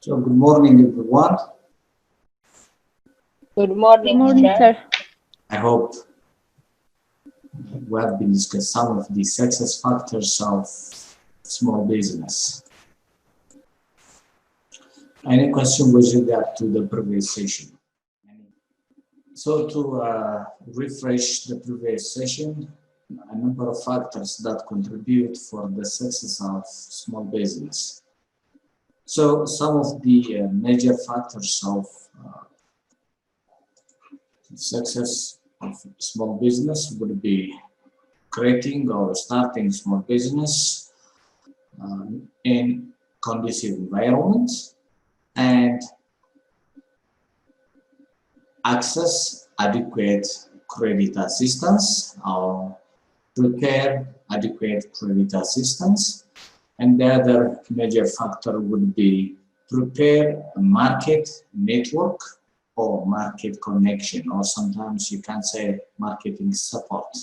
So good morning, everyone. Good Good morning, morning, teacher. sir. I hope we have been discussing some of the success factors of small business. Any question with regard to the previous session? So to refresh the previous session, a number of factors that contribute for the success of small business. So some of the major factors of success of small business would be creating or starting small business in conducive environment and access adequate credit assistance or prepare adequate credit assistance. And the other major factor would be prepare a market network or market connection, or sometimes you can say marketing support.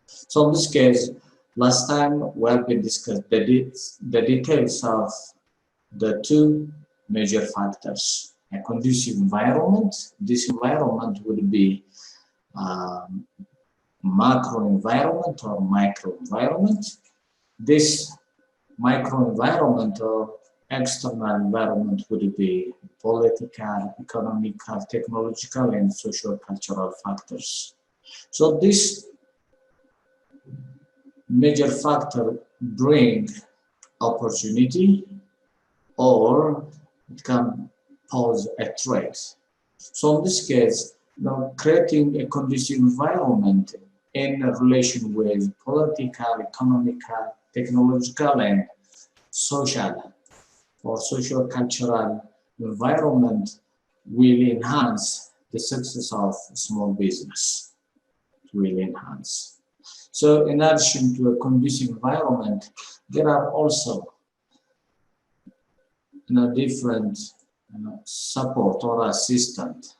So in this case, last time we have been discussed the details of the two major factors. A conducive environment. This environment would be macro environment or micro environment. This micro environment or external environment would be political, economical, technological, and socio-cultural factors. So this major factor bring opportunity or it can pose a threat. So in this case, creating a conducive environment in relation with political, economical, technological, and social or socio-cultural environment will enhance the success of small business. It will enhance. So in addition to a conducive environment, there are also different support or assistance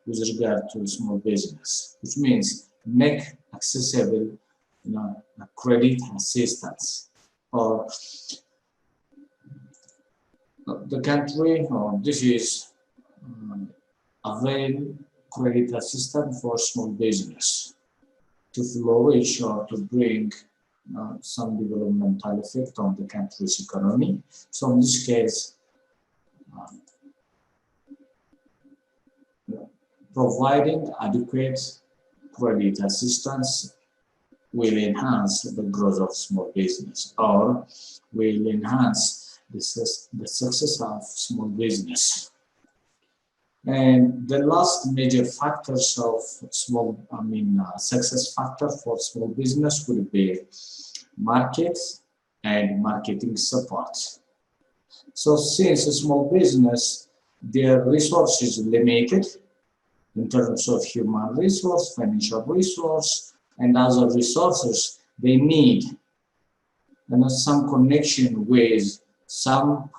with regard to small business, which means make accessible credit assistance or the country or this is avail credit assistance for small business to flourish or to bring some developmental effect on the country's economy. So in this case, providing adequate credit assistance will enhance the growth of small business or will enhance the success of small business. And the last major factors of success factor for small business would be market and marketing support. So since a small business, their resources limited in terms of human resource, financial resource, and other resources, they need some connection with some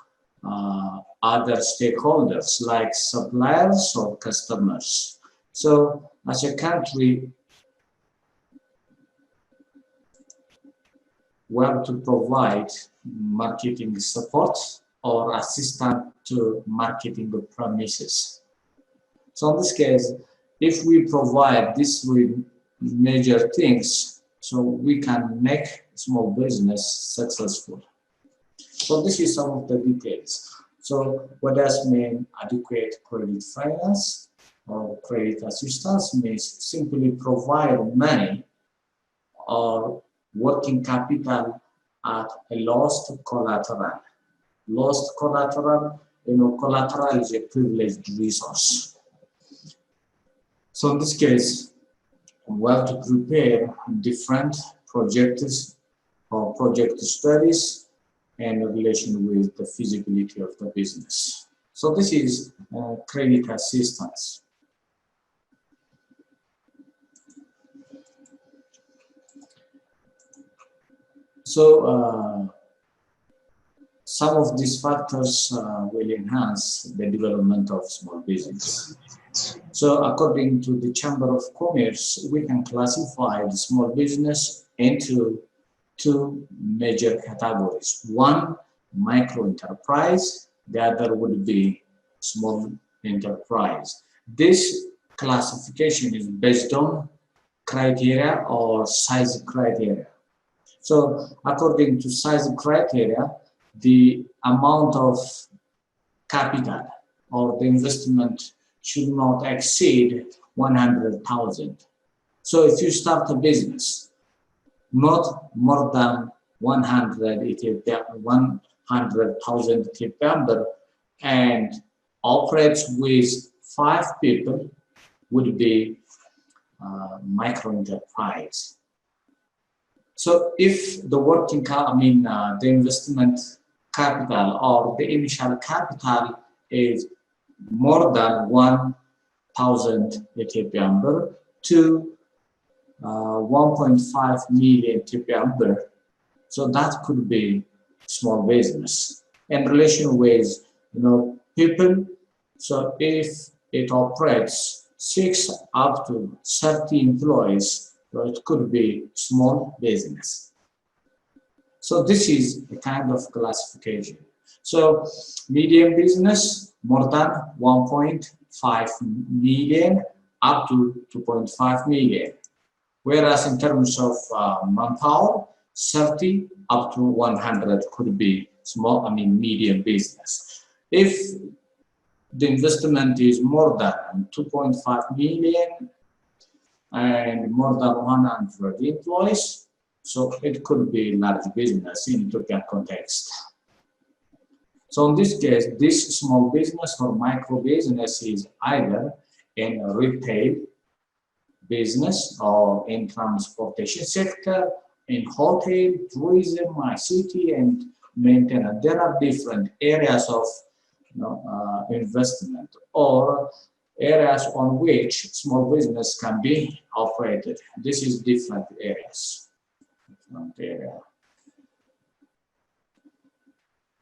other stakeholders like suppliers or customers. So as a country, we have to provide marketing support or assistance to marketing the premises. So in this case, if we provide these three major things, so we can make small business successful. So this is some of the details. So what does mean adequate credit finance or credit assistance means simply provide money or working capital at a lost collateral. Lost collateral, collateral is a privileged resource. So in this case, we have to prepare different projects or project studies and in relation with the feasibility of the business. So this is credit assistance. So some of these factors will enhance the development of small business. So according to the Chamber of Commerce, we can classify the small business into two major categories. One micro enterprise, the other would be small enterprise. This classification is based on criteria or size criteria. So according to size criteria, the amount of capital or the investment should not exceed 100,000. So if you start a business, not more than 100,000 Ethiopia and operates with 5 people would be micro enterprise. So if the the investment capital or the initial capital is more than 1,000 Ethiopian birr to 1.5 million Ethiopian birr, so that could be small business in relation with people. So if it operates 6 up to 30 employees, so it could be small business. So this is a kind of classification. So medium business, more than 1.5 million up to 2.5 million. Whereas in terms of manpower, 30 up to 100 could be medium business. If the investment is more than 2.5 million and more than 100 employees, so it could be large business in Ethiopian context. So in this case, this small business or micro business is either in retail business or in transportation sector, in hotel, tourism, ICT, and maintenance. There are different areas of investment or areas on which small business can be operated. This is different areas.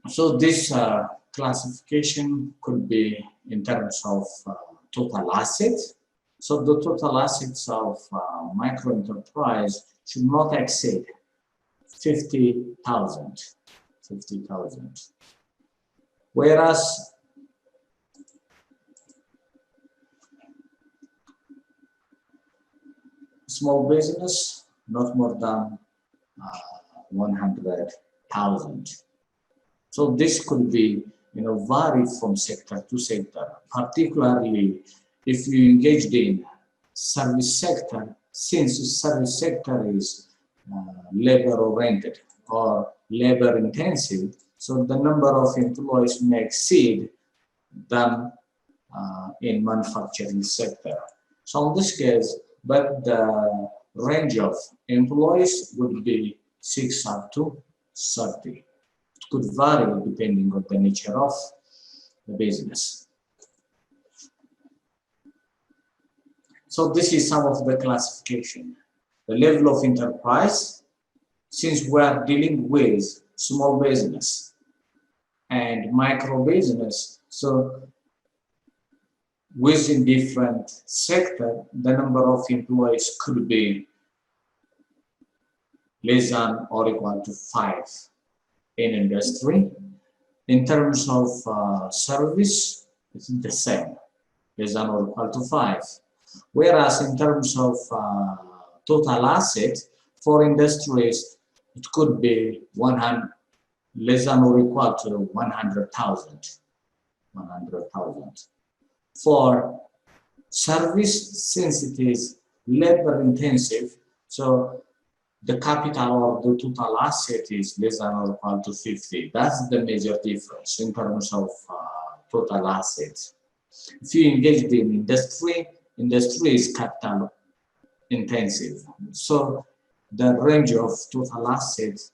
So this classification could be in terms of total assets. So the total assets of micro enterprise should not exceed 50,000. Whereas small business, not more than 100,000. So this could be, vary from sector to sector, particularly if you engaged in service sector, since the service sector is labor-oriented or labor-intensive, so the number of employees may exceed than in manufacturing sector. So in this case, but the range of employees would be 6 up to 30. It could vary depending on the nature of the business. So this is some of the classification. The level of enterprise, since we are dealing with small business and micro business, so within different sector, the number of employees could be less than or equal to 5 in industry. In terms of service, it's the same, less than or equal to 5. Whereas in terms of total asset for industries, it could be less than or equal to 100,000. For service, since it is labor intensive, so the capital or the total asset is less than or equal to 50. That's the major difference in terms of total assets. If you engage in industry is capital intensive. So the range of total assets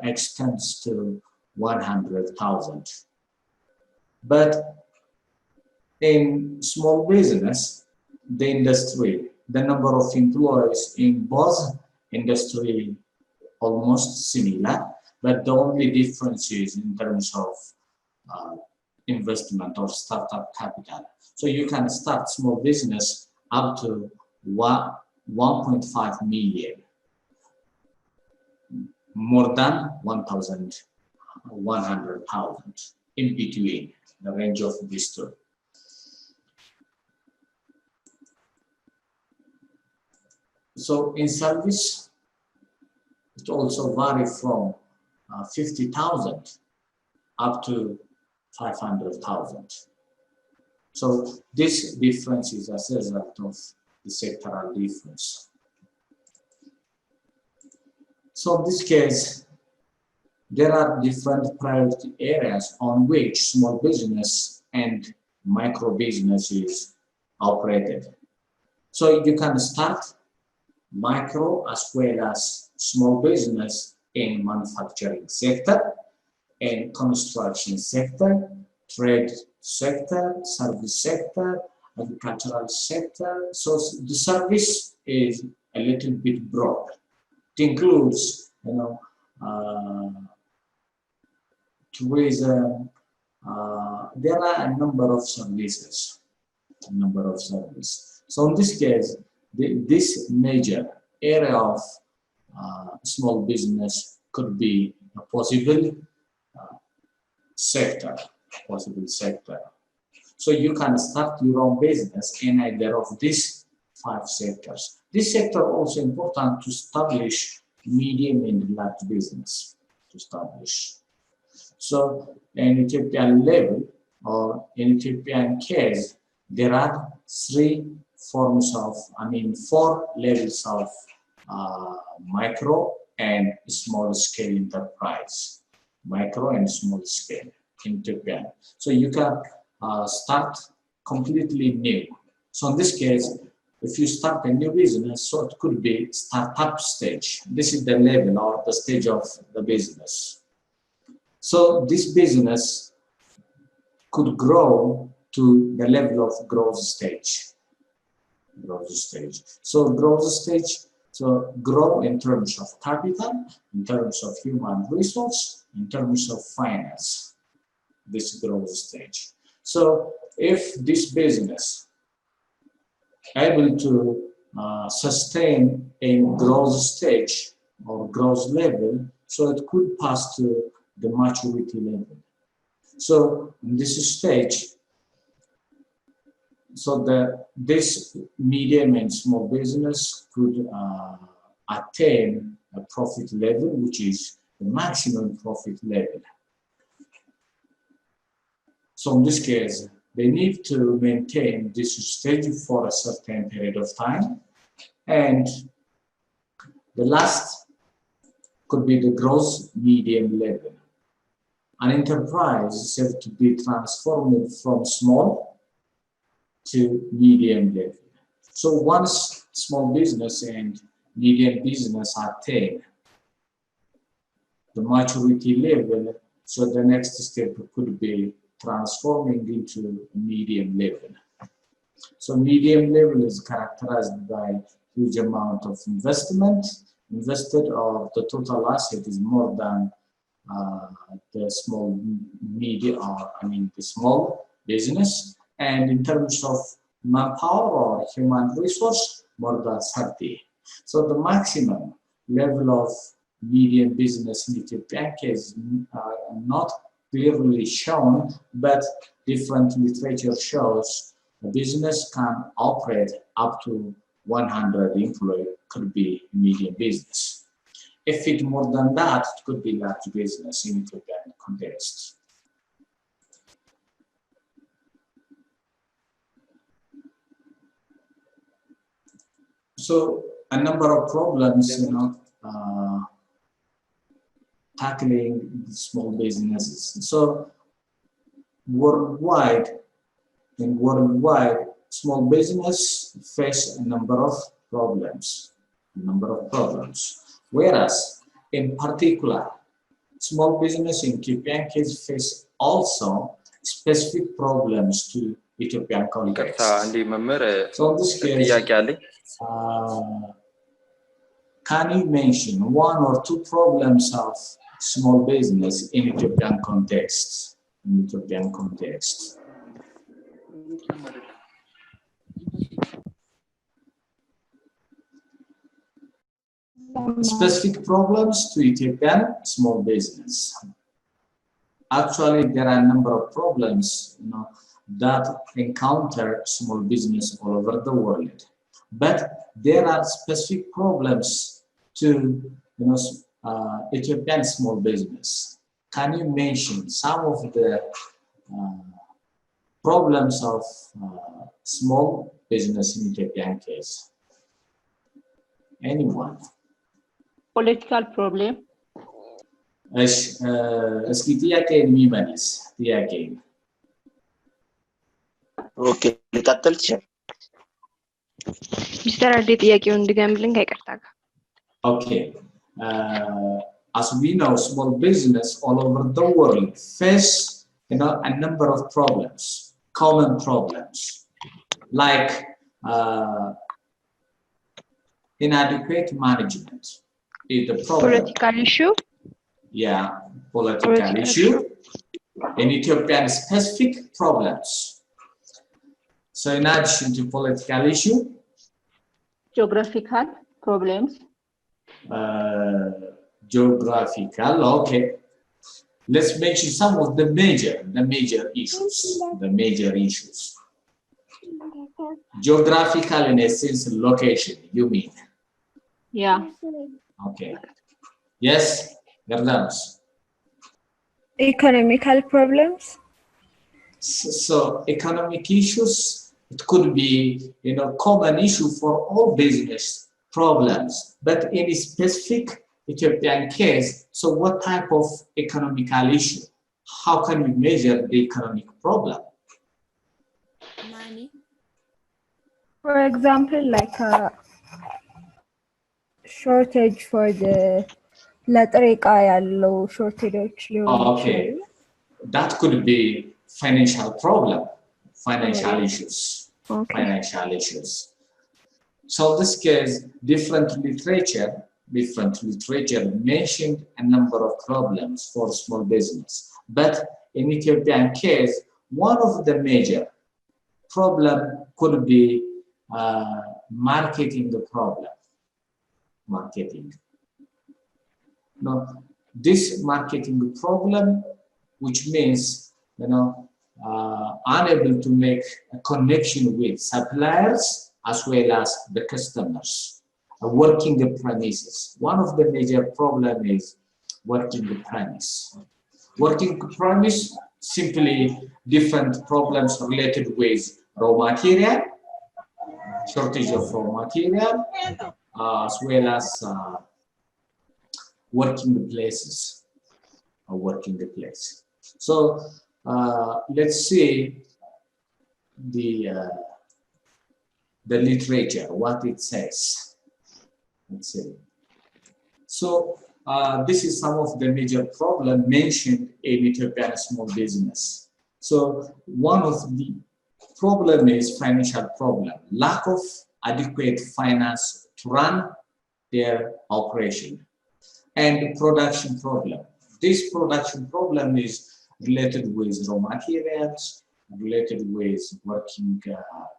extends to 100,000. But in small business, the number of employees in both industry almost similar, but the only difference is in terms of investment or startup capital. So you can start small business up to 1.5 million, more than 1,000 100,000, in between the range of these two. So in service, it also varies from 50,000 up to 500,000. So this difference is as a result of the sectoral difference. So in this case, there are different priority areas on which small business and micro business is operated. So you can start micro as well as small business in manufacturing sector, in construction sector, trade sector, service sector, agricultural sector. So the service is a little bit broad. It includes, tourism. There are a number of services. So in this case, this major area of small business could be a possible sector. So you can start your own business in either of these 5 sectors. This sector also important to establish medium and large business. So in Ethiopian level or in Ethiopian case, there are 4 levels of micro and small scale enterprise. Micro and small scale in Ethiopian. So you can start completely new. So in this case, if you start a new business, so it could be startup stage. This is the level or the stage of the business. So this business could grow to the level of growth stage. So growth stage, so grow in terms of capital, in terms of human resource, in terms of finance, this growth stage. So if this business able to sustain a growth stage or growth level, so it could pass to the maturity level. So in this stage, so this medium and small business could attain a profit level, which is the maximum profit level. So in this case, they need to maintain this stage for a certain period of time. And the last could be the gross medium level. An enterprise is said to be transformed from small to medium level. So once small business and medium business attain the maturity level, so the next step could be transforming into medium level. So medium level is characterized by huge amount of investment invested, or the total asset is more than the small the small business, and in terms of manpower or human resource, more than 30. So the maximum level of medium business in Ethiopia is not clearly shown, but different literature shows a business can operate up to 100 employees, could be medium business. If it's more than that, it could be large business in Ethiopian context. So a number of problems, tackling small businesses. So worldwide, small business face a number of problems. Whereas, in particular, small business in Ethiopian case face also specific problems to Ethiopian context. So in this case, can you mention 1 or 2 problems of small business in Ethiopian context? Specific problems to Ethiopian small business. Actually, there are a number of problems, that encounter small business all over the world. But there are specific problems to, Ethiopian small business. Can you mention some of the uh, problems of small business in Ethiopian case? Anyone? Political problem. እስኪ ጥያቄን የሚመልስ ጥያቄ ኦኬ ልቀጥል ይችላል ሚስተር አዴ ጥያቄውን እንድገምልኝ ከይቅርታ ጋር Okay. As we know, small business all over the world face, a number of problems, common problems, like inadequate management is the problem. Political issue? Yeah, political issue. In Ethiopian, specific problems. So in addition to political issue, Geographical problems. Geographical, okay. Let's mention some of the major issues. Geographical in a sense, location, you mean? Yeah. Okay. Yes, Gardams. Economical problems. So economic issues, it could be, common issue for all business problems, but in a specific Ethiopian case, so what type of economical issue? How can we measure the economic problem? Money. For example, like a shortage for the low shortage. Okay, that could be financial problem, financial issues. Okay. Financial issues. So in this case, different literature mentioned a number of problems for small business. But in Ethiopian case, one of the major problem could be marketing problem. Marketing. Now, this marketing problem, which means, unable to make a connection with suppliers as well as the customers, working the premises. One of the major problem is working the premise. Working premise, simply different problems related with raw material, shortage of raw material, as well as working the places, So let's see the literature, what it says. Let's see. So this is some of the major problems mentioned in Ethiopian small business. So one of the problem is financial problem, lack of adequate finance to run their operation, and production problem. This production problem is related with raw materials, related with working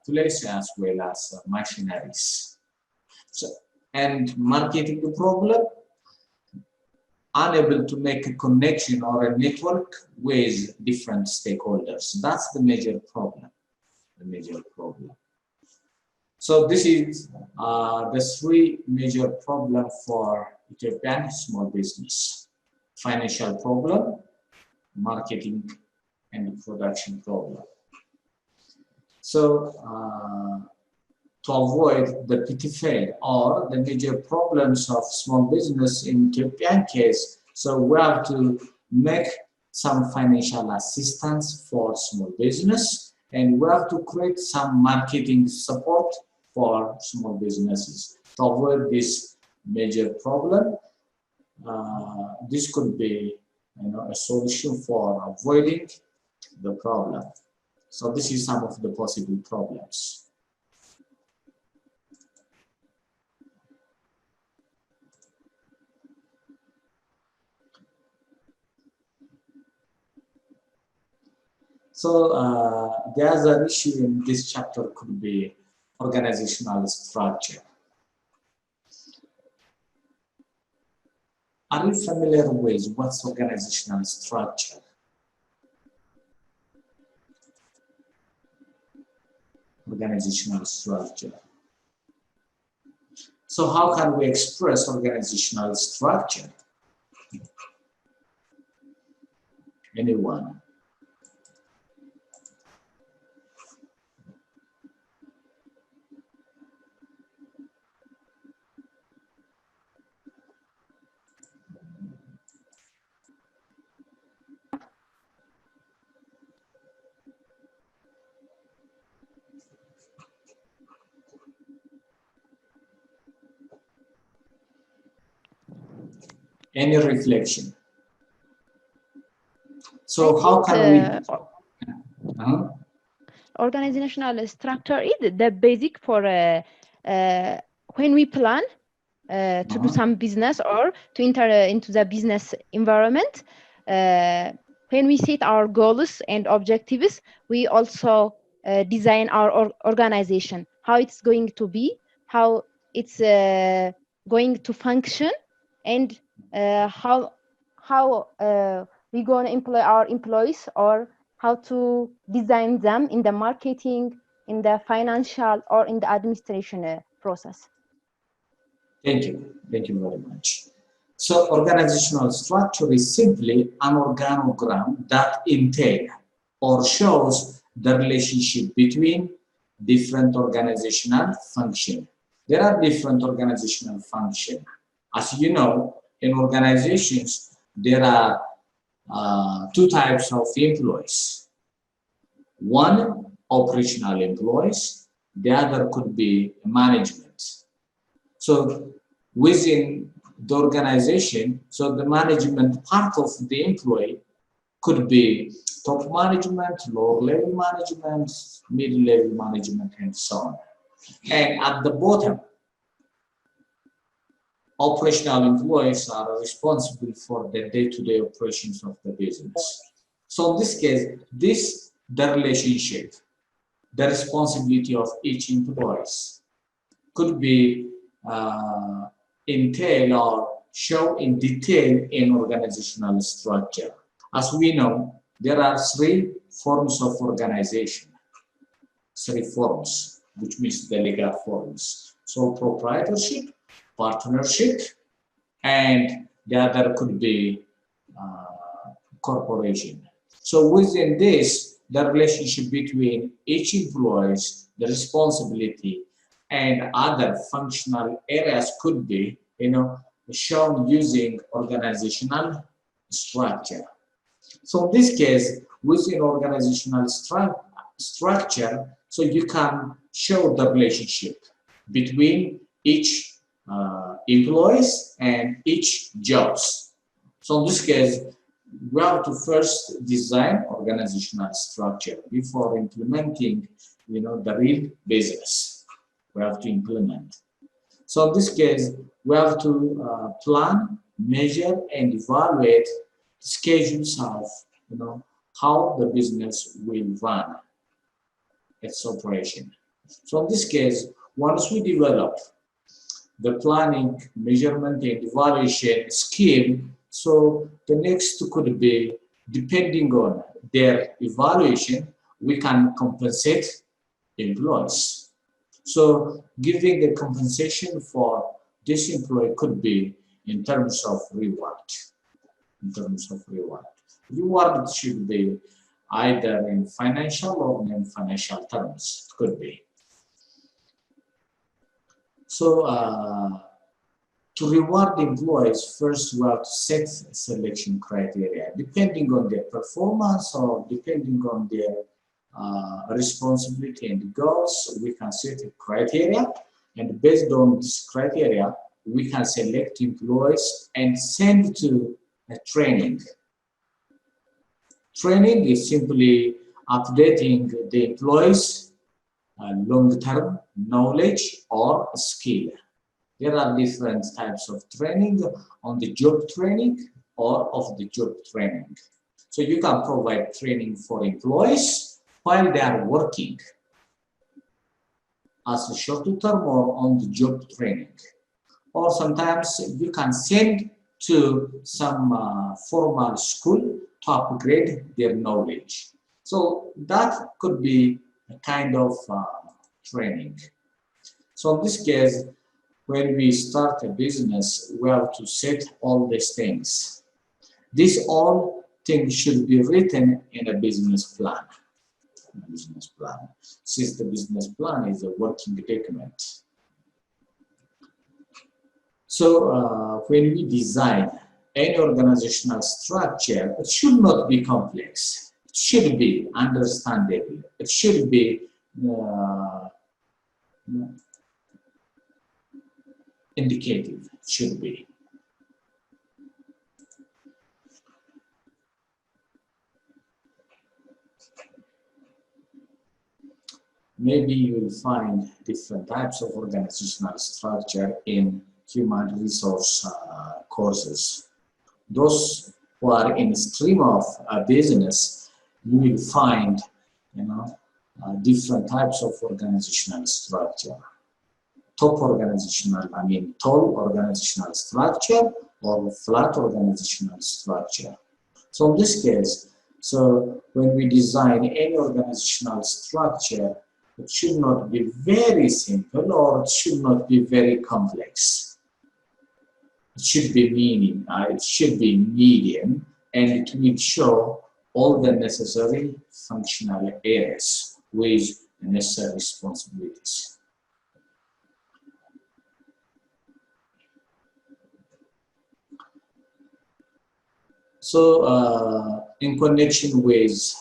place as well as machineries. So, and marketing problem, unable to make a connection or a network with different stakeholders. That's the major problem. So this is the three major problems for Ethiopian small business: financial problem, marketing, and production problem. So to avoid the pitfall or the major problems of small business in Ethiopian case, so we have to make some financial assistance for small business, and we have to create some marketing support for small businesses to avoid this major problem. This could be, a solution for avoiding the problem. So this is some of the possible problems. So the other issue in this chapter could be organizational structure. Are you familiar with what's organizational structure? organizational structure. So how can we express organizational structure? Anyone? Any reflection? So how can we? Organizational structure is the basic for when we plan to do some business or to enter into the business environment. When we set our goals and objectives, we also design our organization, how it's going to be, how it's going to function, and how we're going to employ our employees, or how to design them in the marketing, in the financial, or in the administration process. Thank you. Thank you very much. So organizational structure is simply an organogram that entails or shows the relationship between different organizational functions. There are different organizational functions. As you know, in organizations, there are two types of employees. One, operational employees. The other could be management. So within the organization, so the management part of the employee could be top management, lower level management, middle level management, and so on. And at the bottom, operational employees are responsible for the day-to-day operations of the business. So in this case, the relationship, the responsibility of each employee could be entail or show in detail in organizational structure. As we know, there are three forms of organization. Three forms, which means the legal forms. So proprietorship, partnership, and the other could be corporation. So within this, the relationship between each employee, the responsibility, and other functional areas could be, shown using organizational structure. So in this case, within organizational structure, so you can show the relationship between each employees and each jobs. So in this case, we have to first design organizational structure before implementing, the real business. We have to implement. So in this case, we have to plan, measure, and evaluate schedules of, how the business will run its operation. So in this case, once we develop the planning, measurement, and evaluation scheme, so the next could be, depending on their evaluation, we can compensate employees. So giving a compensation for this employee could be in terms of reward. Reward should be either in financial or non-financial terms. It could be. So to reward employees, first we have to set selection criteria depending on their performance or depending on their responsibility and goals. We can set a criteria, and based on this criteria, we can select employees and send to a training. Training is simply updating the employees' long-term knowledge or skill. There are different types of training: on the job training or off the job training. So you can provide training for employees while they are working as a short-term or on the job training. Or sometimes you can send to some formal school to upgrade their knowledge. So that could be a kind of training. So in this case, when we start a business, we have to set all these things. These all things should be written in a business plan. Since the business plan is a working document. So when we design any organizational structure, it should not be complex. It should be understandable. It should be indicative. It should be. Maybe you will find different types of organizational structure in human resource courses. Those who are in stream of business, you will find, different types of organizational structure. Tall organizational structure or flat organizational structure. So in this case, so when we design any organizational structure, it should not be very simple or it should not be very complex. It should be medium, and it will show all the necessary functional areas with the necessary responsibilities. So in connection with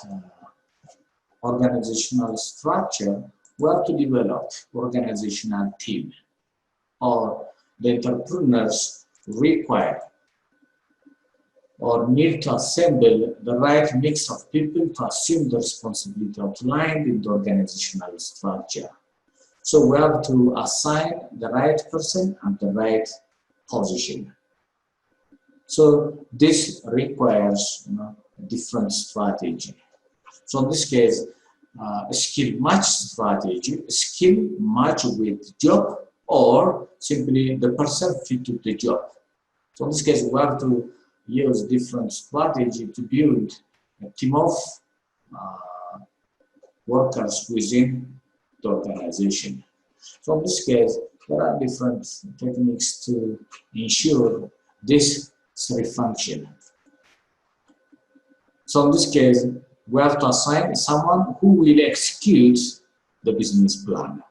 organizational structure, we have to develop organizational team, or the entrepreneurs require or need to assemble the right mix of people to assume the responsibility outlined in the organizational structure. So we have to assign the right person at the right position. So this requires a different strategy. So in this case, a skill match strategy, skill match with job, or simply the person fit to the job. So in this case, we have to use different strategy to build a team of workers within the organization. So in this case, there are different techniques to ensure this three function. So in this case, we have to assign someone who will execute the business plan.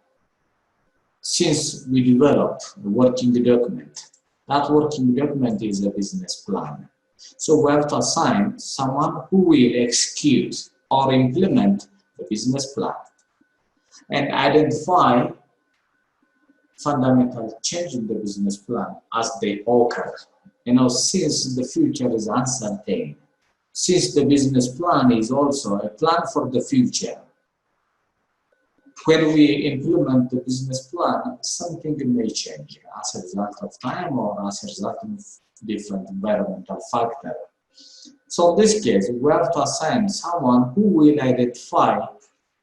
Since we develop a working document, that working document is a business plan. So we have to assign someone who will execute or implement the business plan and identify fundamental change in the business plan as they occur. Since the future is uncertain, since the business plan is also a plan for the future, when we implement the business plan, something may change as a result of time or as a result of different environmental factors. So in this case, we have to assign someone who will identify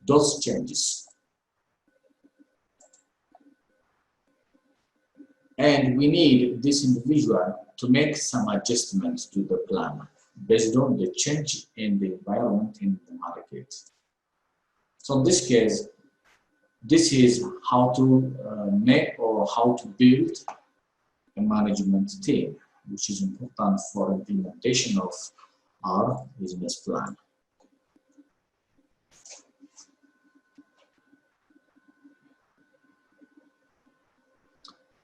those changes. And we need this individual to make some adjustments to the plan based on the change in the environment in the market. So in this case, this is how to make or how to build a management team, which is important for implementation of our business plan.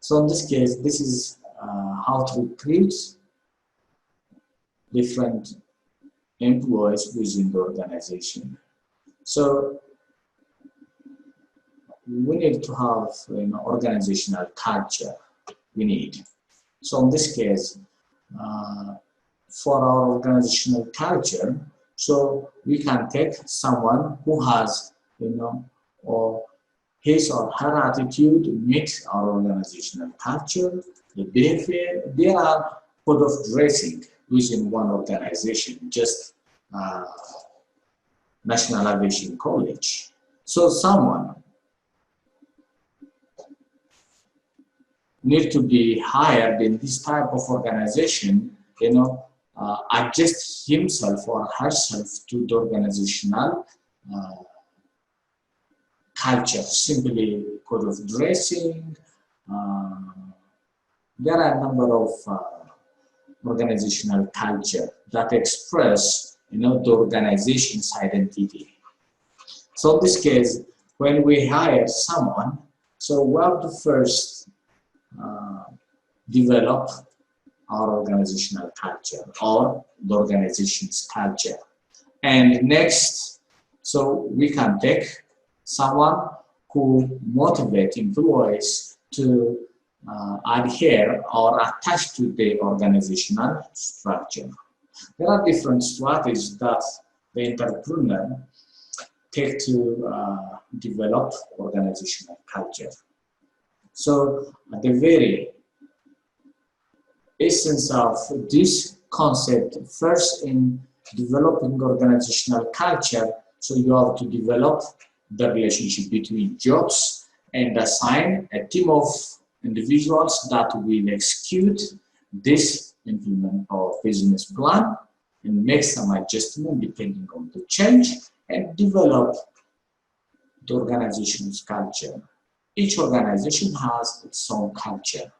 So in this case, this is how to recruit different employees within the organization. So we need to have an organizational culture. We need. So in this case, for our organizational culture, so we can take someone who has, or his or her attitude meets our organizational culture, the behavior. There are code of dressing within one organization, just National Aviation College. So someone need to be hired in this type of organization, adjust himself or herself to the organizational culture, simply code of dressing. There are a number of organizational culture that express, the organization's identity. So in this case, when we hire someone, so we have to first develop our organizational culture or the organization's culture. And next, so we can take someone who motivates employees to adhere or attach to the organizational structure. There are different strategies that the entrepreneur take to develop organizational culture. So at the very essence of this concept, first in developing organizational culture, so you have to develop the relationship between jobs and assign a team of individuals that will execute this implement or business plan and make some adjustment depending on the change and develop the organization's culture. Each organization has its own culture,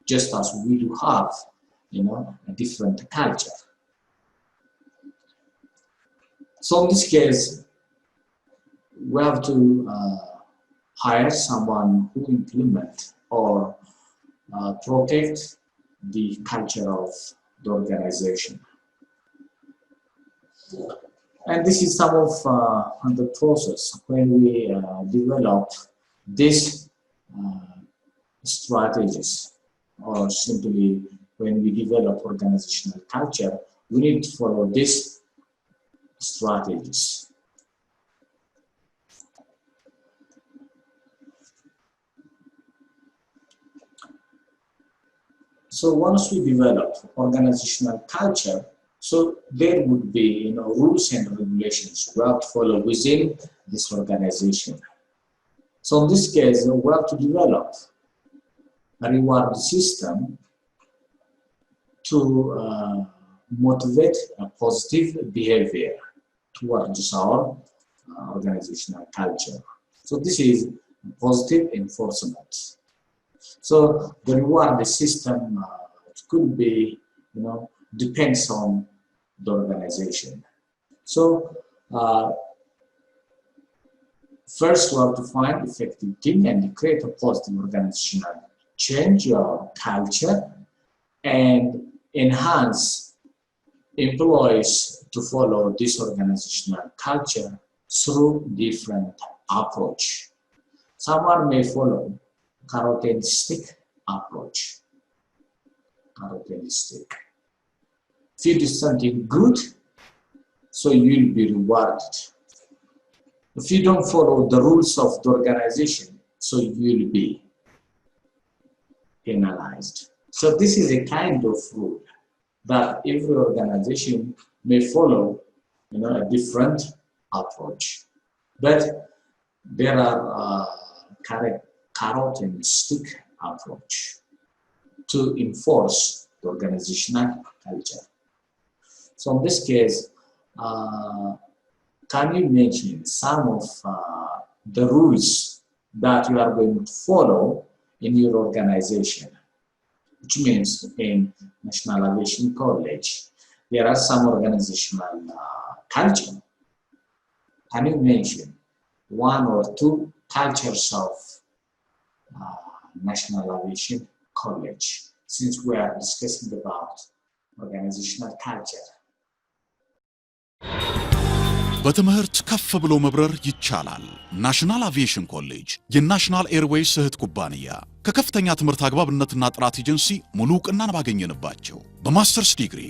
just as we do have, a different culture. So in this case, we have to hire someone who implement or protect the culture of the organization. And this is some of the process when we develop these strategies, or simply when we develop organizational culture, we need to follow these strategies. So once we develop organizational culture, so there would be, rules and regulations we have to follow within this organization. So in this case, we have to develop a reward system to motivate a positive behavior towards our organizational culture. So this is positive enforcement. So the reward system could be, depends on the organization. So first we have to find effective team and create a positive organizational change or culture and enhance employees to follow this organizational culture through different approach. Someone may follow carrot and stick approach. Carrot and stick. If you do something good, so you'll be rewarded. If you don't follow the rules of the organization, so you'll be penalized. So this is a kind of rule that every organization may follow, a different approach. But there are carrot and stick approach to enforce the organizational culture. So in this case, can you mention some of the rules that you are going to follow in your organization? Which means in National Aviation College, there are some organizational culture. Can you mention one or two cultures of National Aviation College, since we are discussing about organizational culture? በትምህርት ከፍ ብሎ መብረር ይቻላል። ናሽናል አቪዬሽን ኮሌጅ የናሽናል ኤርዌይስ እህት ኩባንያ ከከፍተኛ ትምህርት አግባብነትና ጥራት ኤጀንሲ ሙሉ ዕውቅናን ባገኘንባቸው በማስተርስ ዲግሪ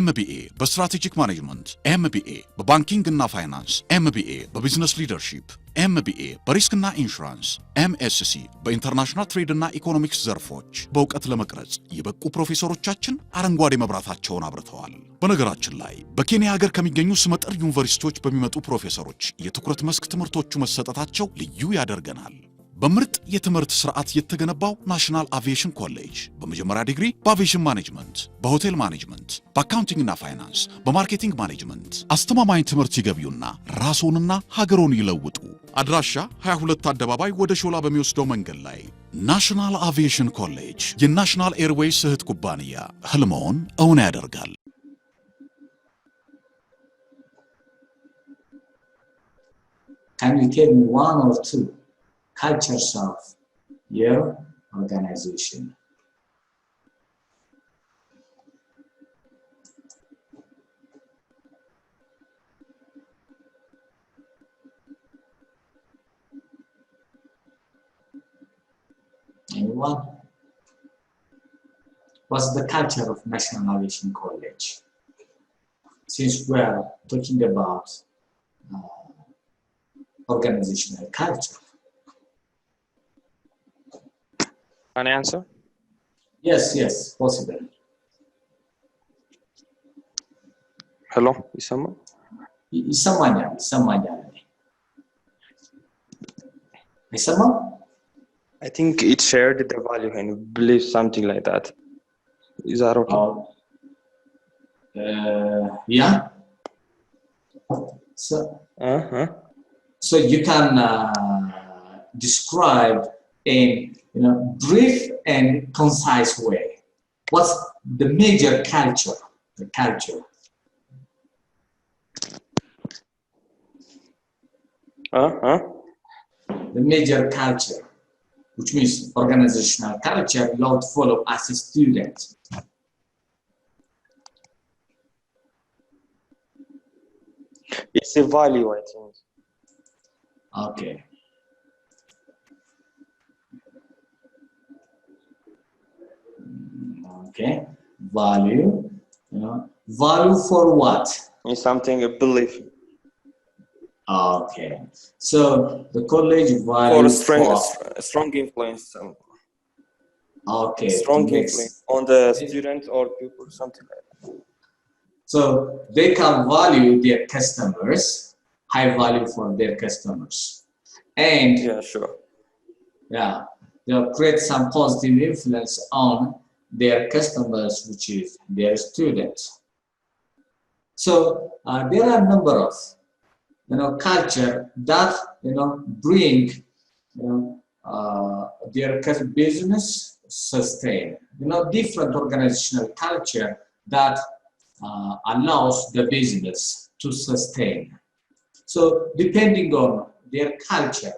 MBA በስትራቴጂክ ማኔጅመንት፣ MBA በባንኪንግ እና ፋይናንስ፣ MBA በቢዝነስ ሊደርሺፕ፣ MBA በሪስክና ኢንሹራንስ፣ MSc በኢንተርናሽናል ትሬድ እና ኢኮኖሚክስ ዘርፎች በእውቀት ለመቅረጽ የበቁ ፕሮፌሰሮቻችን አረንጓዴ መብራታቸውን አብርተዋል። በነገራችን ላይ በኬንያ ሀገር ከሚገኙ ስመጥር ዩኒቨርሲቲዎች በሚመጡ ፕሮፌሰሮች የትኩረት መስክ ትምህርቶቹ መሰጠታቸው ልዩ ያደርገናል። በምርጥ የትምህርት ስርዓት የተገነባው ናሽናል አቪዬሽን ኮሌጅ በመጀመሪያ ዲግሪ በአቪዬሽን ማኔጅመንት፣ በሆቴል ማኔጅመንት፣ በአካውንቲንግና ፋይናንስ፣ በማርኬቲንግ ማኔጅመንት አስተማማኝ ትምህርት ይገቢውና ራስዎንና ሀገሮን ይለውጡ። አድራሻ 22 አደባባይ ወደ ሾላ በሚወስደው መንገድ ላይ ናሽናል አቪዬሽን ኮሌጅ የናሽናል ኤርዌይስ እህት ኩባንያ ህልሞን እውን ያደርጋል። Can you tell me one or two cultures of your organization? Anyone? What's the culture of National Aviation College? Since we are talking about organizational culture. An answer? Yes, possible. Hello, Isama? Isama? I think it shared the value and believe something like that. Is that okay? Yeah. So you can describe in brief and concise way. What's the major culture? The culture. The major culture, which means organizational culture you have to follow as a student. It's a value, I think. Okay. Okay. Value. Value for what? It's something a belief. Okay. So the college value For strong influence. Okay. Strong influence on the students or people, something like that. So they can value their customers, high value for their customers. And yeah, sure. Yeah, they'll create some positive influence on their customers, which is their students. So there are a number of culture that bring their business sustain. Different organizational culture that allows the business to sustain. So depending on their culture,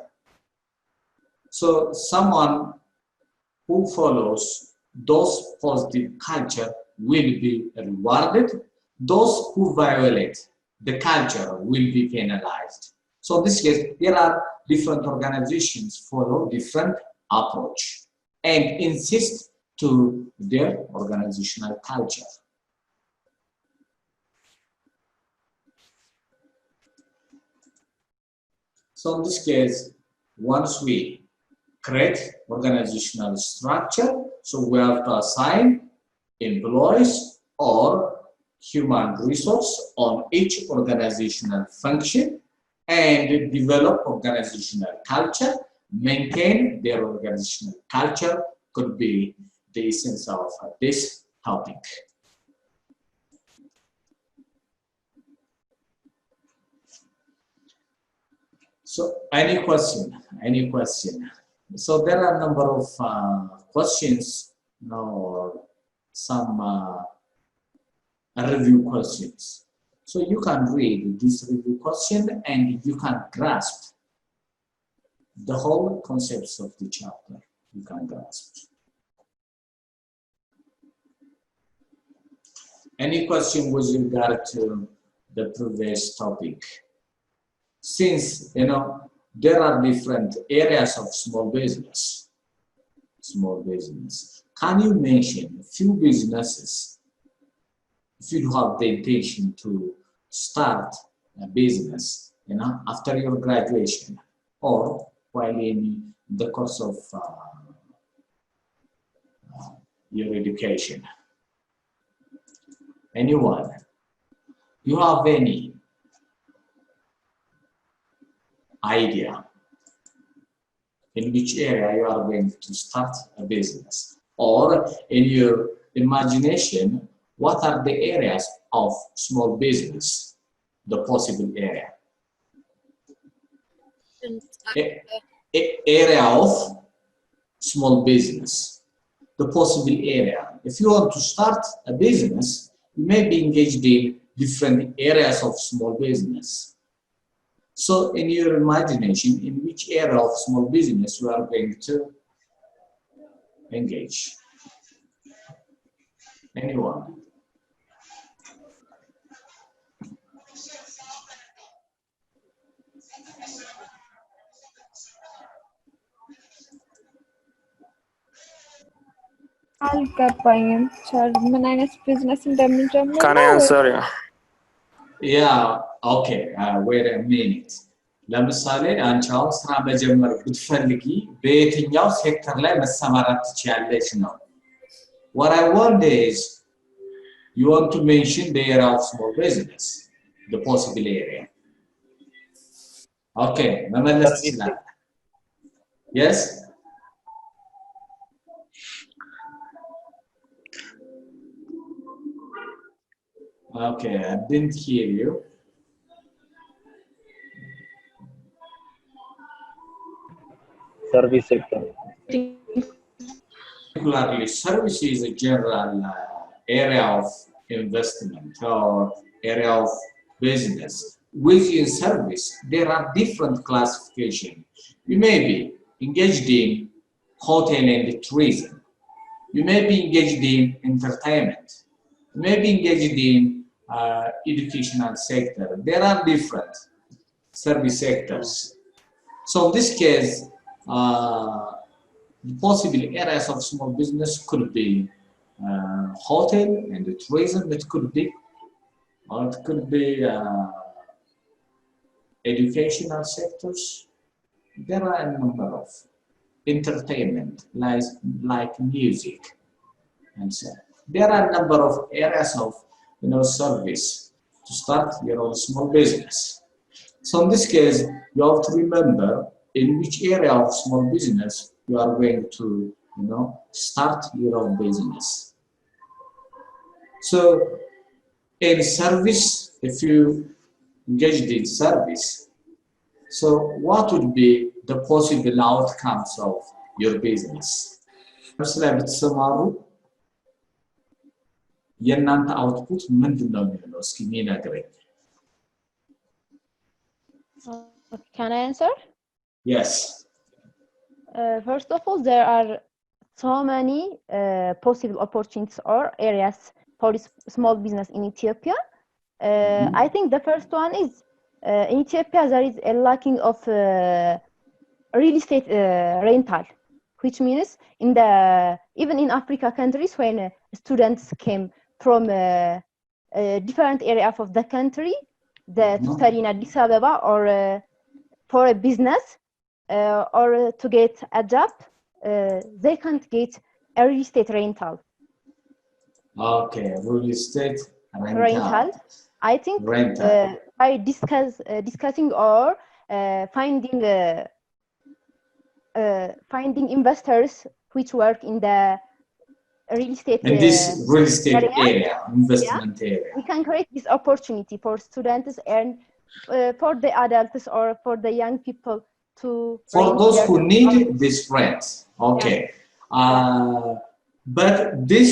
so someone who follows those positive culture will be rewarded. Those who violate the culture will be penalized. So in this case, there are different organizations follow different approach and insist to their organizational culture. So in this case, once we create organizational structure, so we have to assign employees or human resource on each organizational function and develop organizational culture, maintain their organizational culture could be the essence of this topic. So any question? So there are a number of questions, or some review questions. So you can read this review question and you can grasp the whole concepts of the chapter. You can grasp. Any question with regard to the previous topic? Since there are different areas of small business. Can you mention a few businesses if you have the intention to start a business, after your graduation or while in the course of your education? Anyone? You have any idea? in which area you are going to start a business, or in your imagination, what are the areas of small business, the possible area? Area of small business, the possible area. If you want to start a business, you may be engaged in different areas of small business. So in your imagination, in which area of small business you are going to engage? Anyone? አልገባኝም። ምን አይነት ቢዝነስ እንደምንጀምር Can I answer? Yeah. Yeah, okay, wait a minute. ለምሳሌ አንቺ አሁን ስራ መጀመር ብትፈልጊ በየትኛው ሴክተር ላይ መሰማራት ትችያለሽ ነው? What I want is you want to mention the area of small business, the possible area. Okay, መመለስ ትችላለህ? Yes? Okay, I didn't hear you. Service sector. Particularly, service is a general area of investment or area of business. Within service, there are different classifications. You may be engaged in hotel and tourism. You may be engaged in entertainment. You may be engaged in educational sector. There are different service sectors. So in this case, the possible areas of small business could be hotel and tourism. It could be, or it could be educational sectors. There are a number of entertainment, like music, and so there are a number of areas of service to start your own small business. So in this case, you have to remember in which area of small business you are going to start your own business. So in service, if you engaged in service, so what would be the possible outcomes of your business? የእናንተ አውትፑት ምንድነው የሚሆነው? እስኪ ንገረኝ። Can I answer? Yes. First of all, there are so many possible opportunities or areas for small business in Ethiopia. I think the first one is in Ethiopia there is a lacking of real estate rental, which means even in Africa countries, when students came from different areas of the country to study in Addis Ababa or for a business or to get a job, they can't get a real estate rental. Okay, real estate rental. I think by discussing or finding investors which work in the real estate area, investment area. We can create this opportunity for students and for the adults or for the young people to. For those who need this rent, okay. Yeah. But this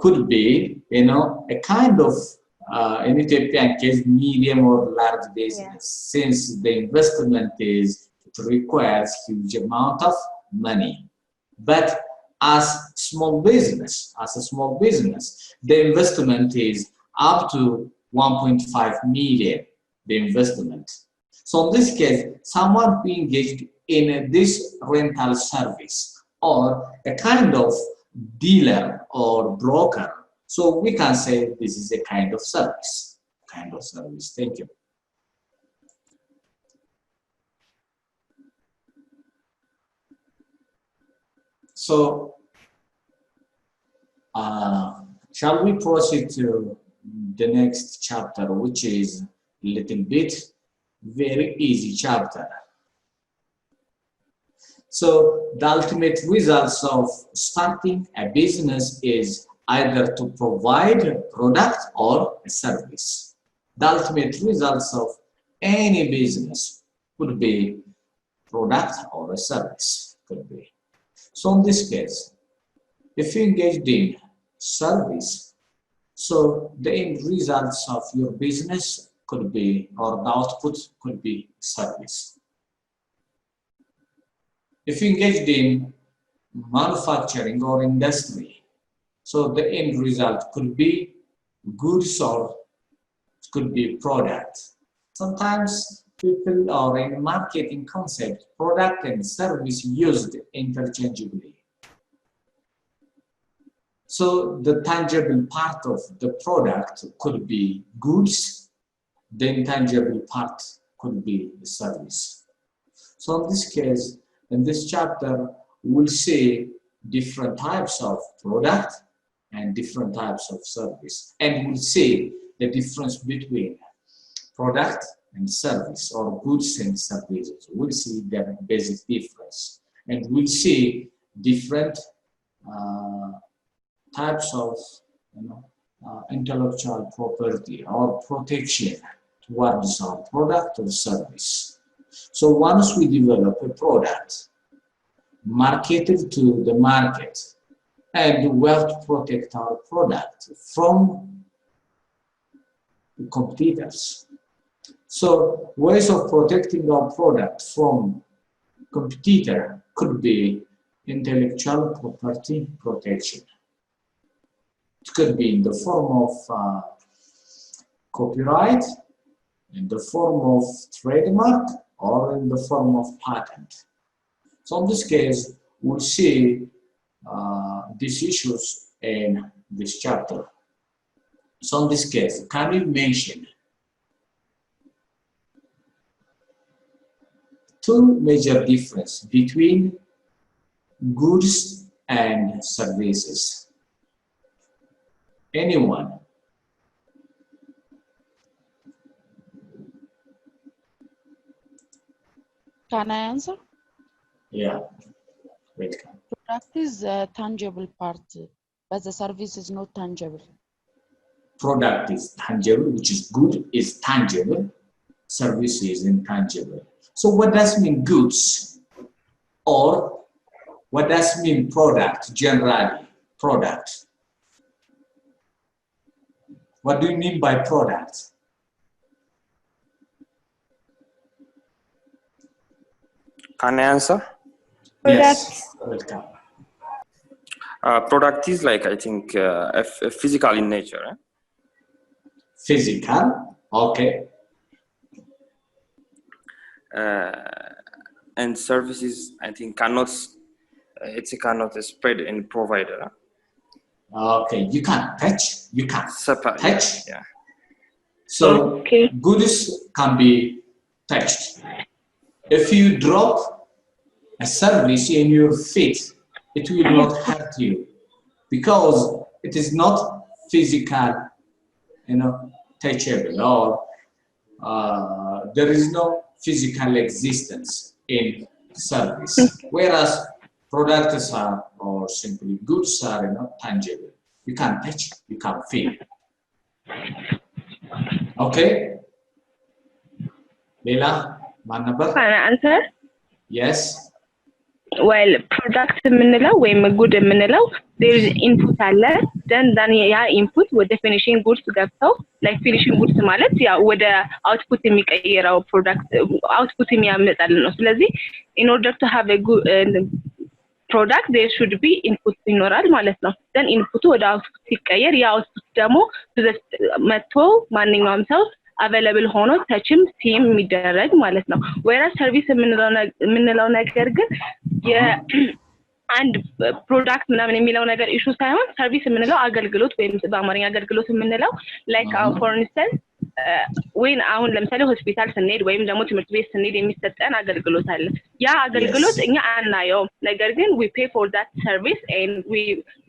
could be, a kind of, in Ethiopian case, medium or large business, since the investment it requires huge amount of money. But as a small business, the investment is up to 1.5 million, the investment. So in this case, someone who engaged in this rental service or a kind of dealer or broker, so we can say this is a kind of service. Thank you. So, shall we proceed to the next chapter, which is a little bit very easy chapter. So the ultimate results of starting a business is either to provide a product or a service. The ultimate results of any business could be product or a service, could be. So in this case, if you engaged in service, so the end results of your business could be, or the output could be service. If you engaged in manufacturing or industry, so the end result could be goods or could be product. Sometimes people are in marketing concept, product and service used interchangeably. So the tangible part of the product could be goods, the intangible part could be the service. So in this case, in this chapter, we'll see different types of product and different types of service. And we'll see the difference between product and service, or goods and services. We'll see their basic difference. And we'll see different types of intellectual property or protection towards our product or service. So once we develop a product, marketed to the market, and we have to protect our product from the competitors. So ways of protecting our product from competitor could be intellectual property protection. It could be in the form of copyright, in the form of trademark, or in the form of patent. So in this case, we'll see these issues in this chapter. So in this case, can we mention two major differences between goods and services? Anyone? Can I answer? Yeah. Welcome. Product is a tangible part, but the service is not tangible. Product is tangible, which is good, is tangible. Service is intangible. So what does mean goods? Or what does mean product generally? Product. What do you mean by product? Can I answer? Yes, welcome. Product is like, I think, physical in nature. Physical, okay. And services, I think, cannot spread and provider. Okay, you can't touch, you can't Separate. touch. Yeah. So Okay. goods can be touched. If you drop a service in your feet, it will not hurt you because it is not physical, touchable, or there is no physical existence in service. Whereas products are, or simply goods are, tangible. You can touch, you can feel. Okay? Leila, one number? Can I answer? Yes. Well, product የምንለው ወይም good የምንለው there is input አለ then ያ input ወደ finishing goods ገብተው like finishing goods ማለት ያ ወደ output የሚቀየረው product output የሚያመጣልን ነው። ስለዚህ in order to have a good product there should be input ይኖራል ማለት ነው። then input ወደ output ሲቀየር ያ output ደግሞ መጥቶ ማንኛውም ሰው available ሆኖ ተችም ሲም የሚደረግ ማለት ነው። whereas service የምንለው ነገር ግን አንድ ፕሮዳክት ምናምን የሚለው ነገር ኢሹ ሳይሆን ሰርቪስ የምንለው አገልግሎት ወይም በአማርኛ አገልግሎት የምንለው like for instance when አሁን ለምሳሌ ሆስፒታል ስንሄድ ወይም ደግሞ ትምህርት ቤት ስንሄድ የሚሰጠን አገልግሎት አለ። ያ አገልግሎት እኛ አናየው፣ ነገር ግን we pay for that service and we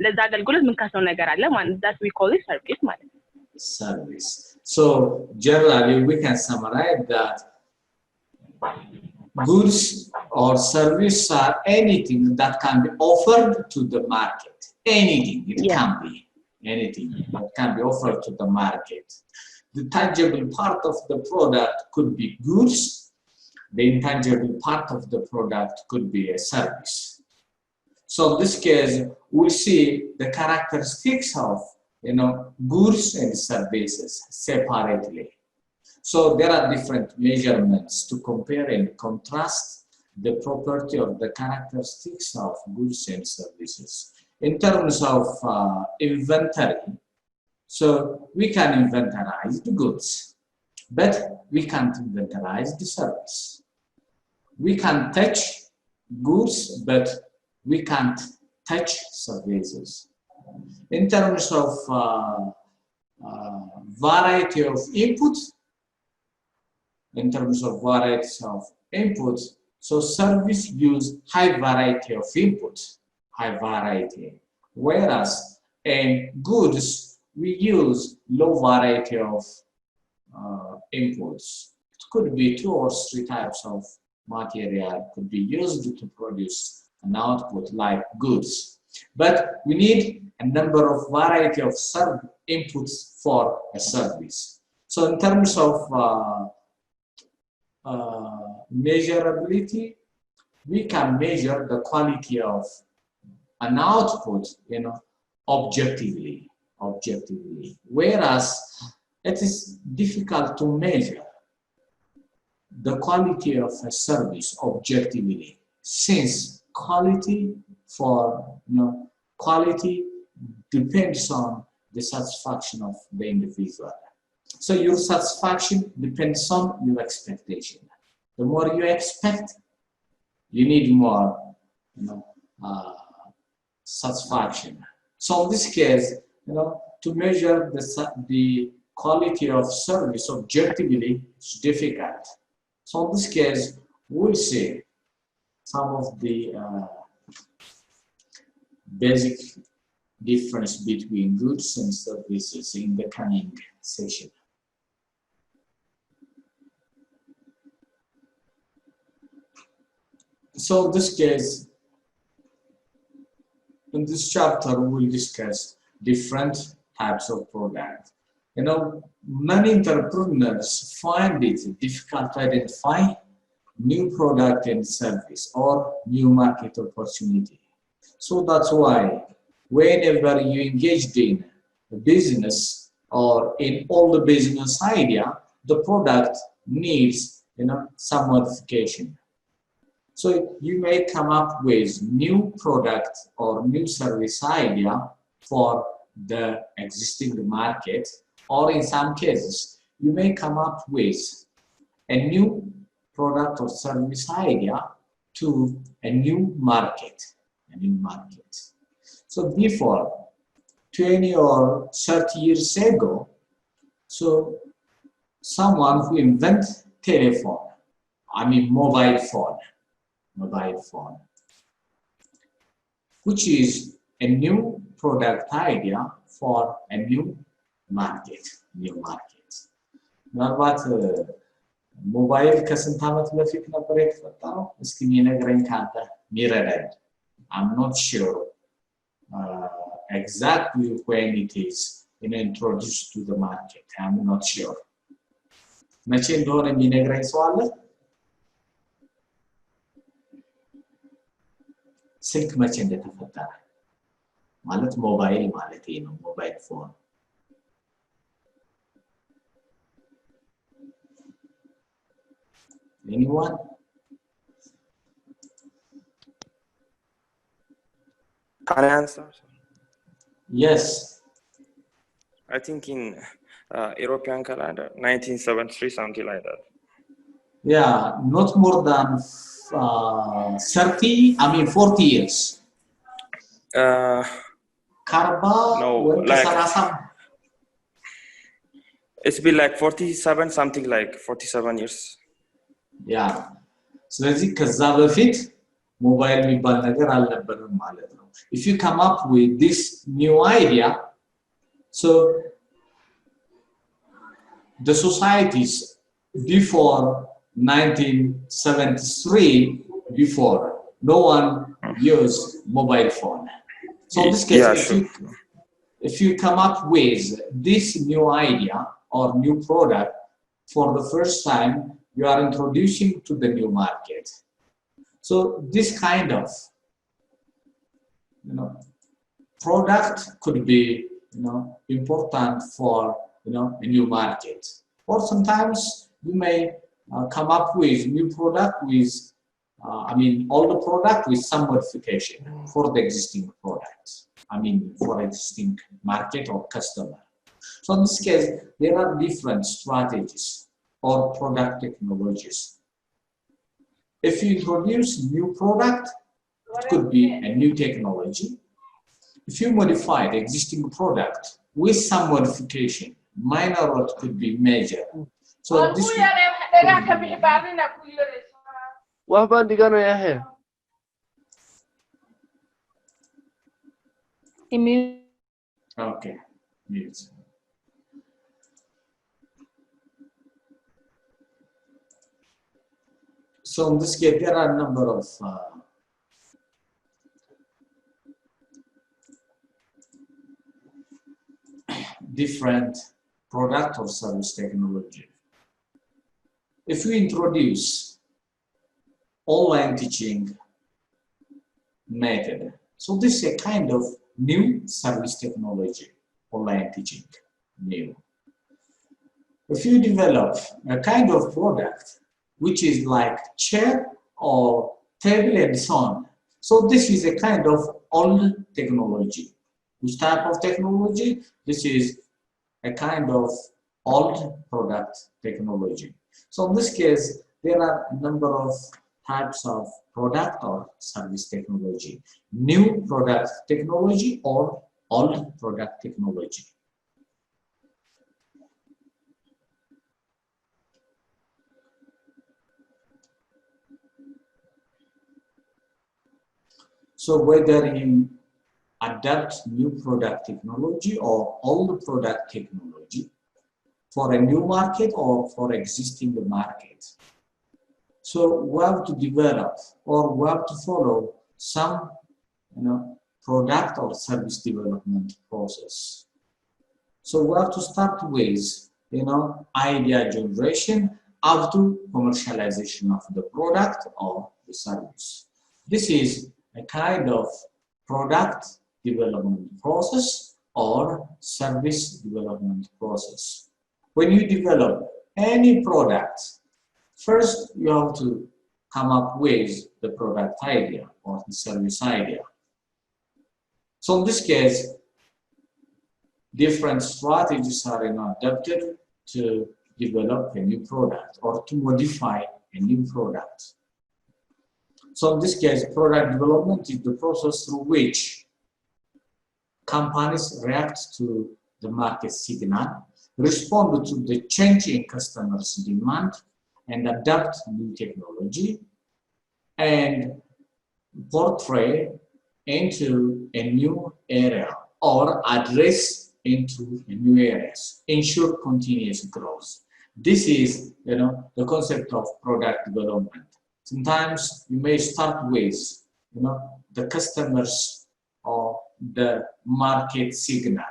ለዛ አገልግሎት የምንከፍለው ነገር አለ ማለት that we call it service ማለት ነው። Service. So generally we can summarize that goods or service are anything that can be offered to the market. Anything, it can be anything that can be offered to the market. The tangible part of the product could be goods. The intangible part of the product could be a service. So in this case, we see the characteristics of goods and services separately. So there are different measurements to compare and contrast the property of the characteristics of goods and services. In terms of inventory, so we can inventorize the goods, but we can't inventorize the service. We can touch goods, but we can't touch services. In terms of variety of input, so service use high variety of input, whereas in goods we use low variety of inputs. It could be 2 or 3 types of material could be used to produce an output like goods, but we need a number of variety of inputs for a service. So in terms of measurability, we can measure the quality of an output, objectively, whereas it is difficult to measure the quality of a service objectively, since quality depends on the satisfaction of the individual. So your satisfaction depends on your expectation. The more you expect, you need more, satisfaction. So in this case, to measure the quality of service objectively is difficult. So in this case, we'll see some of the basic difference between goods and services in the coming session. So in this case, in this chapter, we'll discuss different types of products. Many entrepreneurs find it difficult to identify new product and service or new market opportunity. So that's why whenever you engaged in a business or in all the business idea, the product needs some modification. So you may come up with new product or new service idea for the existing market, or in some cases, you may come up with a new product or service idea to a new market, So before 20 or 30 years ago, so someone who invent telephone, mobile phone, which is a new product idea for a new market. ምናልባት ሞባይል ከስንት ዓመት በፊት ነበር የተፈጠረው? እስኪ የሚነግረኝ ካለ ሚረዳኝ። I'm not sure exactly when it is introduced to the market. I'm not sure. መቼ እንደሆነ የሚነግረኝ ሰው አለ? ስልክ መቼ እንደተፈጠረ ማለት ሞባይል ማለት ነው። ሞባይል ፎን anyone? Can I answer? Yes. I think in European calendar, 1973, something like that. Yeah, not more than 40 years. Karba, no, like it's been like 47, something like 47 years. Yeah. ስለዚህ ከዛ በፊት ሞባይል የሚባል ነገር አልነበረም ማለት ነው። If you come up with this new idea, so the societies before 1973 before. No one used mobile phone. So in this case, Yeah, sure. if you come up with this new idea or new product for the first time, you are introducing to the new market. So this kind of, product could be, important for, a new market. Or sometimes you may come up with new product with, older product with some modification for the existing product. For existing market or customer. So in this case, there are different strategies or product technologies. If you introduce new product, it could be a new technology. If you modify the existing product with some modification, minor or it could be major. So this okay. Yes. So in this case, there are a number of different product or service technology. If we introduce online teaching method, so this is a kind of new service technology, online teaching, new. If you develop a kind of product which is like chair or table and so on, so this is a kind of old technology. Which type of technology? This is a kind of old product technology. So in this case, there are a number of types of product or service technology. New product technology or old product technology. So whether you adapt new product technology or old product technology for a new market or for existing market. So we have to develop or we have to follow some product or service development process. So we have to start with idea generation up to commercialization of the product or the service. This is a kind of product development process or service development process. When you develop any product, first you have to come up with the product idea or the service idea. So in this case, different strategies are adapted to develop a new product or to modify a new product. So in this case, product development is the process through which companies react to the market signal, respond to the change in customers' demand, and adapt new technology, and portray into a new area or address into new areas, ensure continuous growth. This is, the concept of product development. Sometimes you may start with, the customers or the market signal.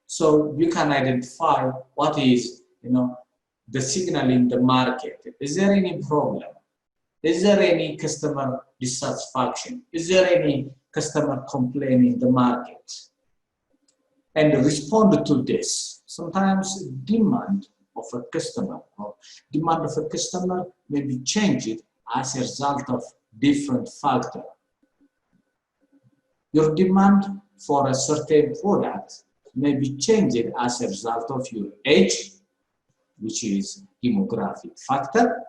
So you can identify what is, the signal in the market. Is there any problem? Is there any customer dissatisfaction? Is there any customer complaint in the market? And respond to this. Sometimes demand of a customer or demand of a customer may be changed as a result of different factors. Your demand for a certain product may be changed as a result of your age, which is demographic factor,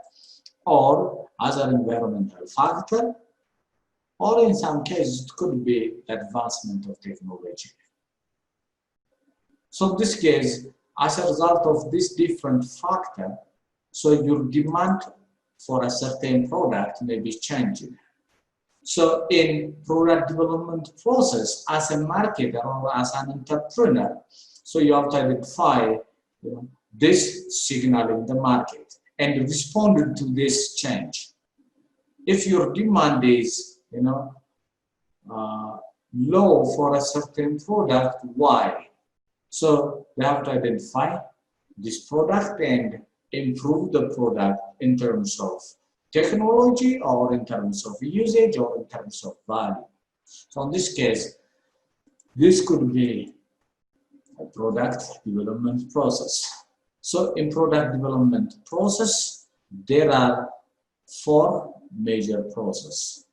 or other environmental factor, or in some cases it could be advancement of technology. So in this case, as a result of this different factor, so your demand for a certain product may be changing. So in product development process, as a marketer or as an entrepreneur, so you have to identify this signal in the market and respond to this change. if your demand is, low for a certain product, why? So they have to identify this product and improve the product in terms of technology or in terms of usage or in terms of value. So in this case, this could be a product development process. So in product development process, there are four major processes.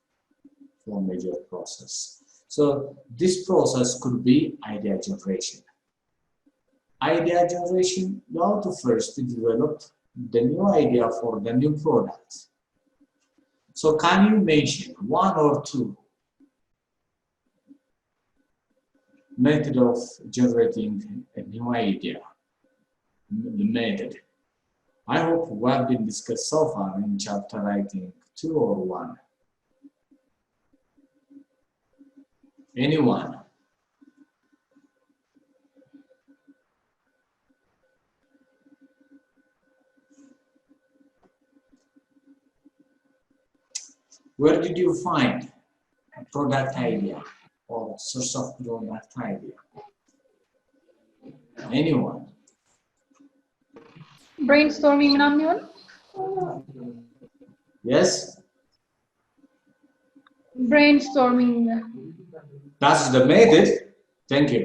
So this process could be idea generation. Idea generation, you have to first develop the new idea for the new product. So can you mention one or two method of generating a new idea? The method. I hope we have been discussed so far in chapter writing 2 or 1. Anyone? Where did you find a product idea or source of product idea? Anyone? Brainstorming ምናምን ይሆን? Yes? Brainstorming. That's the method. Thank you.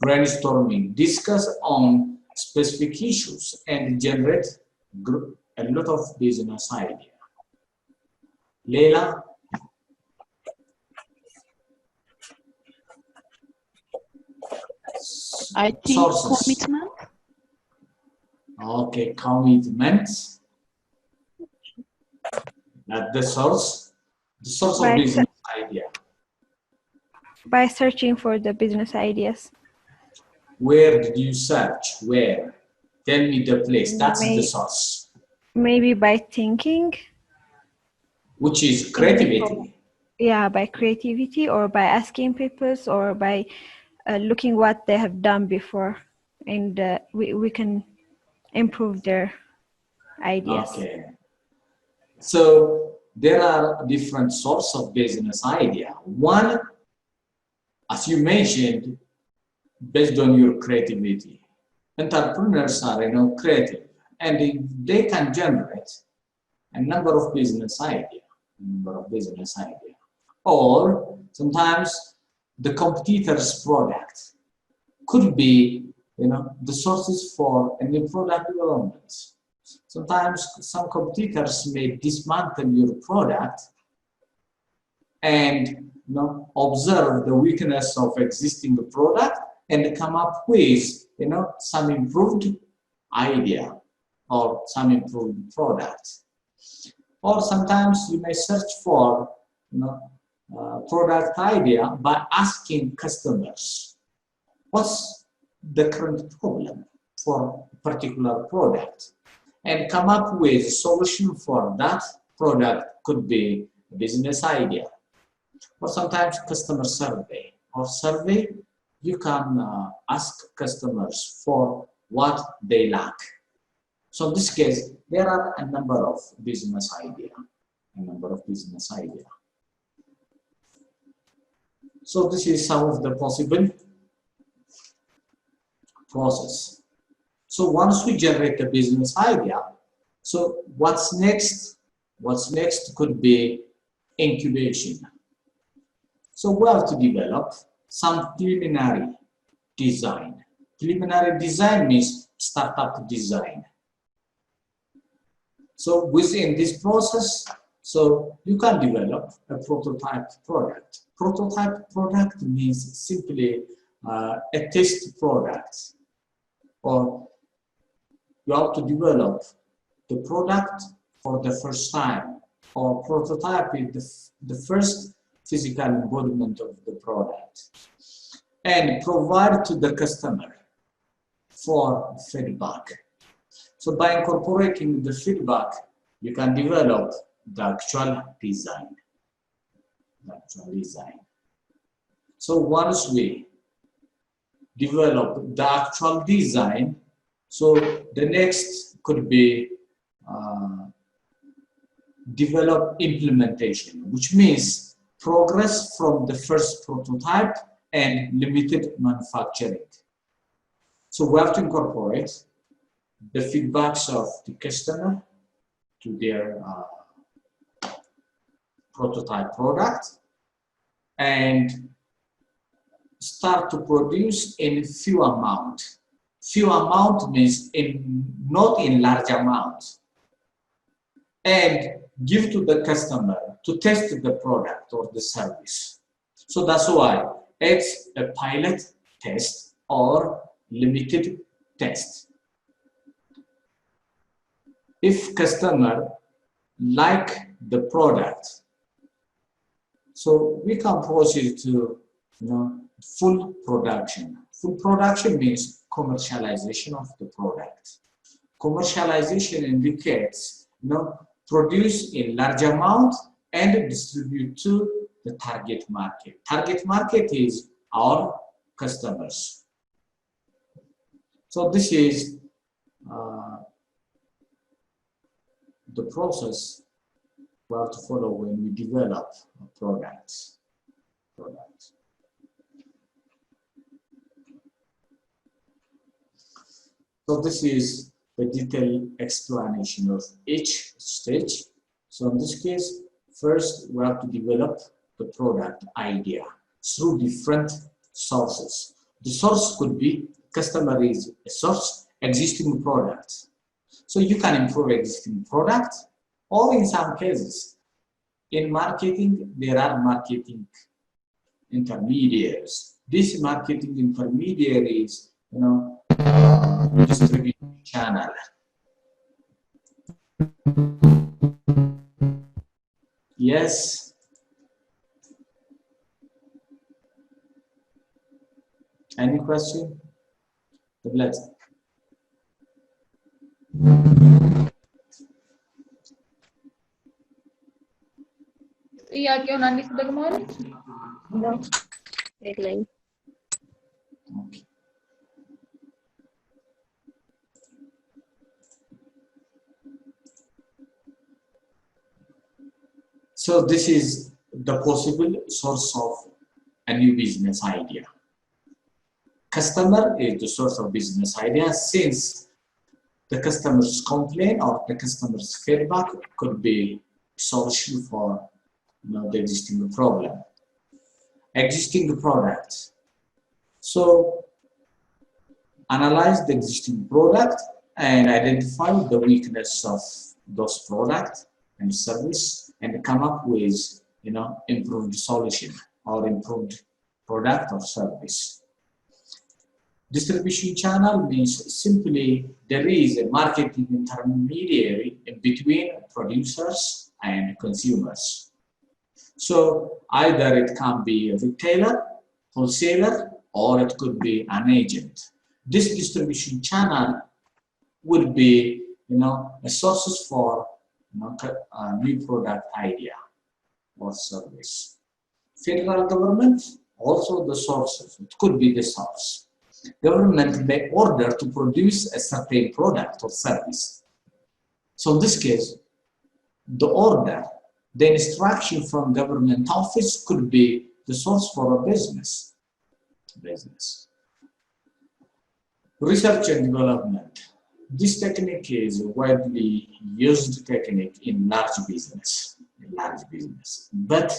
Brainstorming. Discuss on specific issues and generate a lot of business idea. Leila? I think Sources. commitment. Okay, commitment. That's the source of By business idea. By searching for the business ideas. Where did you search? Where? Tell me the place. That's the source. Maybe by thinking. Which is creativity. Yeah, by creativity or by asking people or by looking what they have done before, and we can improve their ideas. Okay. So there are different sources of business idea. One, as you mentioned, based on your creativity. Entrepreneurs are, creative, and they can generate a number of business idea. Or sometimes the competitor's product could be, the sources for a new product development. Sometimes some competitors may dismantle your product and observe the weakness of existing product and come up with some improved idea or some improved product. Or sometimes you may search for product idea by asking customers what's the current problem for a particular product, and come up with a solution for that product. Could be a business idea. Or sometimes customer survey. You can ask customers for what they lack. So in this case, there are a number of business idea. So this is some of the possible process. So once we generate a business idea, so what's next? Could be incubation. So we have to develop some preliminary design. Preliminary design means startup design. So within this process, so you can develop a prototype product. Prototype product means simply a test product, or you have to develop the product for the first time, or prototype is the first physical embodiment of the product, and provide to the customer for feedback. So by incorporating the feedback, you can develop the actual design. So once we develop the actual design, so the next could be develop implementation, which means progress from the first prototype and limited manufacturing. So we have to incorporate the feedbacks of the customer to their prototype product and start to produce in few amount. Few amount means not in large amount. And give to the customer to test the product or the service. So that's why it's a pilot test or limited test. If customer like the product, so we can proceed to full production. Full production means commercialization of the product. Commercialization indicates produce in large amount and distribute to the target market. Target market is our customers. So this is the process we have to follow when we develop a product. So this is the detailed explanation of each stage. So in this case, first we have to develop the product idea through different sources. The source could be customer is a source, existing product. So you can improve existing product, or in some cases, in marketing, there are marketing intermediaries. These marketing intermediaries, distribution channel. Yes. Any question? Let's. ጥያቄውን አንዴ ትደግመዋለች? የለኝም። Okay. So this is the possible source of a new business idea. Customer is the source of business idea, since the customer's complaint or the customer's feedback could be solution for the existing problem. Existing product. So analyze the existing product and identify the weakness of those products and service, and come up with improved solution or improved product or service. Distribution channel means simply there is a marketing intermediary in between producers and consumers. So either it can be a retailer, wholesaler, or it could be an agent. This distribution channel would be a sources for a new product idea or service. Federal government, also the sources. It could be the source. Government may order to produce a certain product or service. So in this case, the order, the instruction from government office could be the source for a business. Research and development. This technique is a widely used technique in large business. But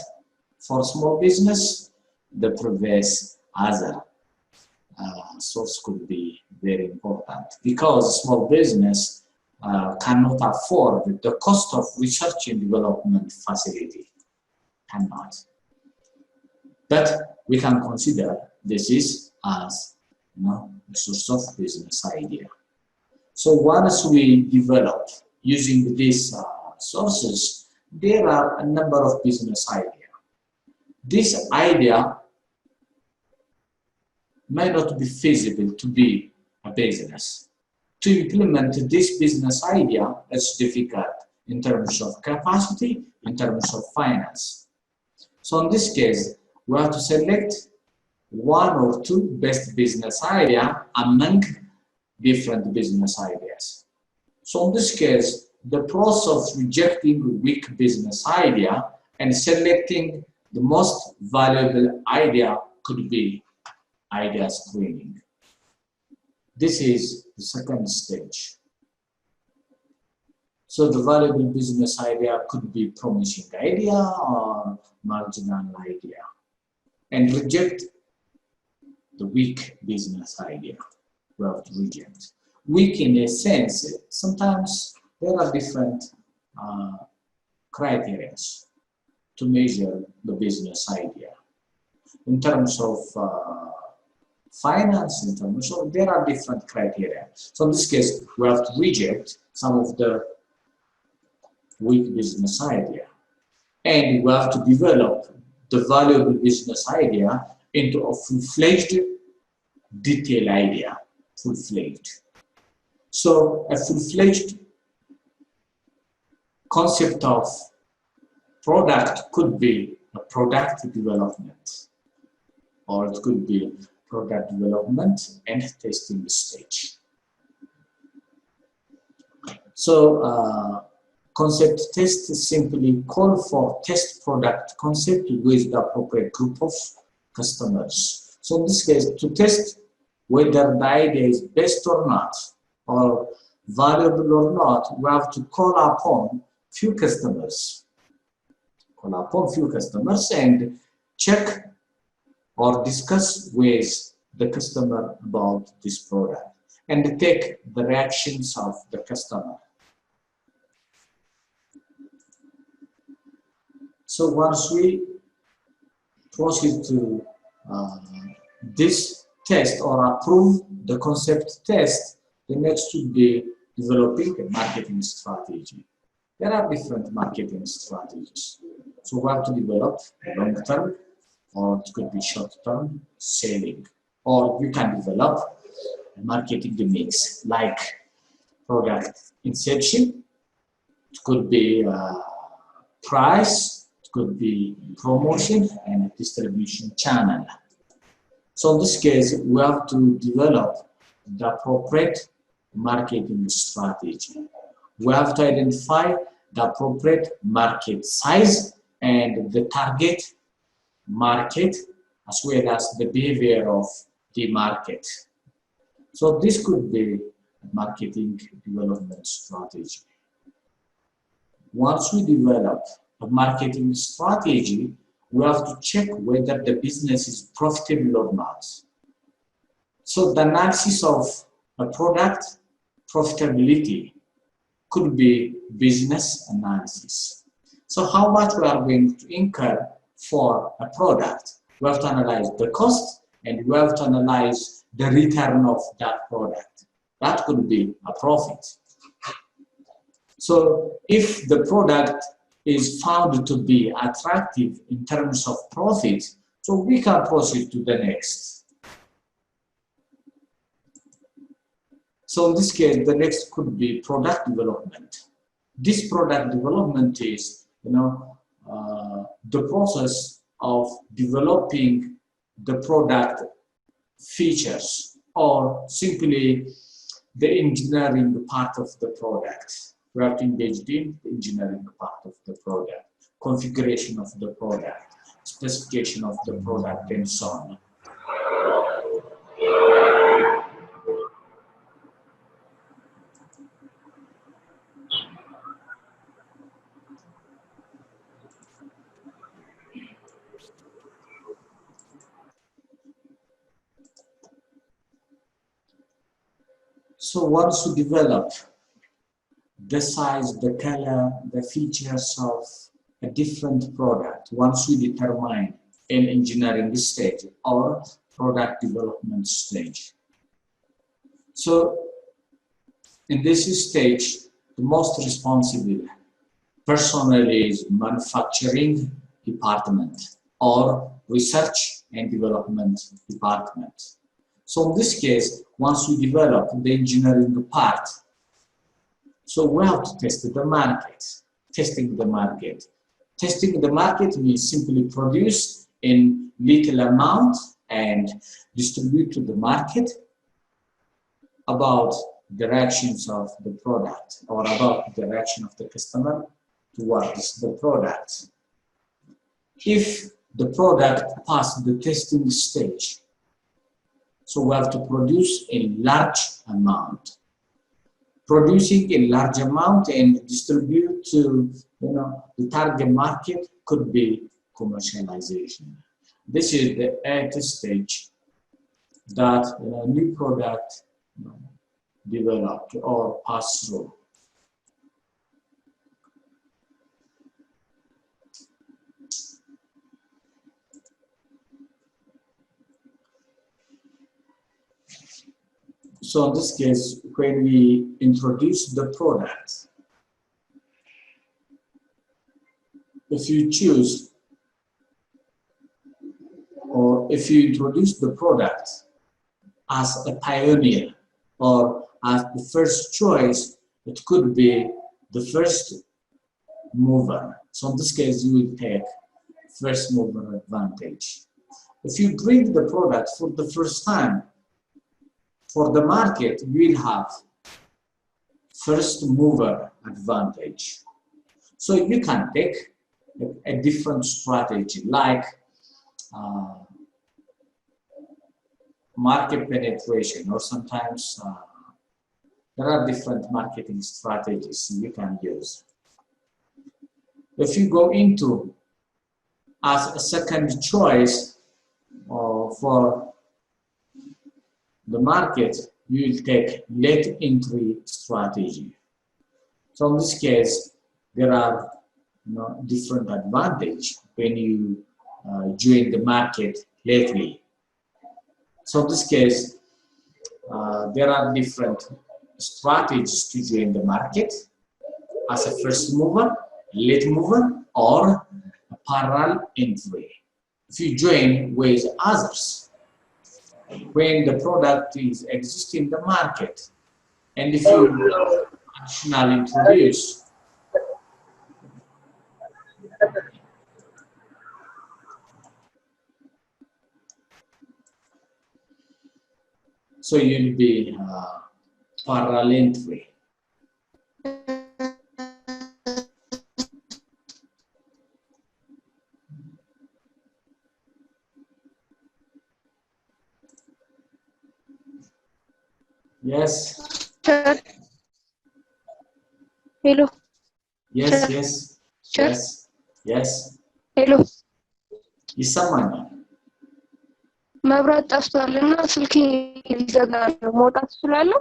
for small business, the previous other source could be very important, because small business cannot afford the cost of research and development facility. Cannot. But we can consider this is as a source of business idea. So once we develop using these sources, there are a number of business ideas. This idea may not be feasible to be a business. To implement this business idea is difficult in terms of capacity, in terms of finance. So in this case, we have to select one or two best business ideas among different business ideas. So in this case, the process of rejecting a weak business idea and selecting the most valuable idea could be idea screening. This is the second stage. So the valuable business idea could be promising idea or marginal idea, and reject the weak business idea. We have to reject. Weak in a sense, sometimes there are different criteria to measure the business idea. In terms of finance, in terms of, there are different criteria. So in this case, we have to reject some of the weak business idea. And we have to develop the valuable business idea into a full-fledged detailed idea, full-fledged. So a full-fledged concept of product could be a product development, or it could be product development and testing stage. So concept test simply call for test product concept with the appropriate group of customers. So in this case, to test whether the idea is best or not, or valuable or not, we have to call upon few customers. Call upon few customers and check or discuss with the customer about this product and take the reactions of the customer. So once we proceed to this test or approve the concept test, the next should be developing a marketing strategy. There are different marketing strategies. So we have to develop long-term, or it could be short-term selling. Or you can develop a marketing mix, like product inception. It could be price, it could be promotion, and distribution channel. So in this case, we have to develop the appropriate marketing strategy. We have to identify the appropriate market size and the target market, as well as the behavior of the market. So this could be a marketing development strategy. Once we develop a marketing strategy, we have to check whether the business is profitable or not. So the analysis of a product profitability could be business analysis. So how much we are going to incur for a product? We have to analyze the cost and we have to analyze the return of that product. That could be a profit. So if the product is found to be attractive in terms of profit, so we can proceed to the next. So in this case, the next could be product development. This product development is, the process of developing the product features, or simply the engineering part of the product. We have to engage in the engineering part of the product, configuration of the product, specification of the product, and so on. So once you develop the size, the color, the features of a different product, once we determine an engineering stage or product development stage. So in this stage, the most responsible personnel is manufacturing department or research and development department. So in this case, once we develop the engineering part, so we have to test the market. Testing the market. Testing the market means simply produce in little amount and distribute to the market about directions of the product or about the direction of the customer towards the product. If the product passed the testing stage, so we have to produce a large amount. Producing a large amount and distribute to the target market could be commercialization. This is the 8th stage that a new product developed or passed through. So in this case, when we introduce the product, if you choose or if you introduce the product as a pioneer or as the first choice, it could be the first mover. So in this case, you will take first mover advantage. If you bring the product for the first time for the market, you will have first mover advantage. So you can take a different strategy like market penetration, or sometimes there are different marketing strategies you can use. If you go into as a second choice for the market, you will take late entry strategy. So in this case, there are different advantage when you join the market lately. So in this case, there are different strategies to join the market as a first mover, late mover, or a parallel entry. If you join with others, when the product is existing in the market, and if you additionally introduce so you'll be parallel entry. Yes. Sir. Hello. Yes, Sir. yes, Sir. yes, yes. Hello. ይሰማኛል። መብራት ጠፍቷልና ስልኬ ሊዘጋ ነው። መውጣት እችላለሁ?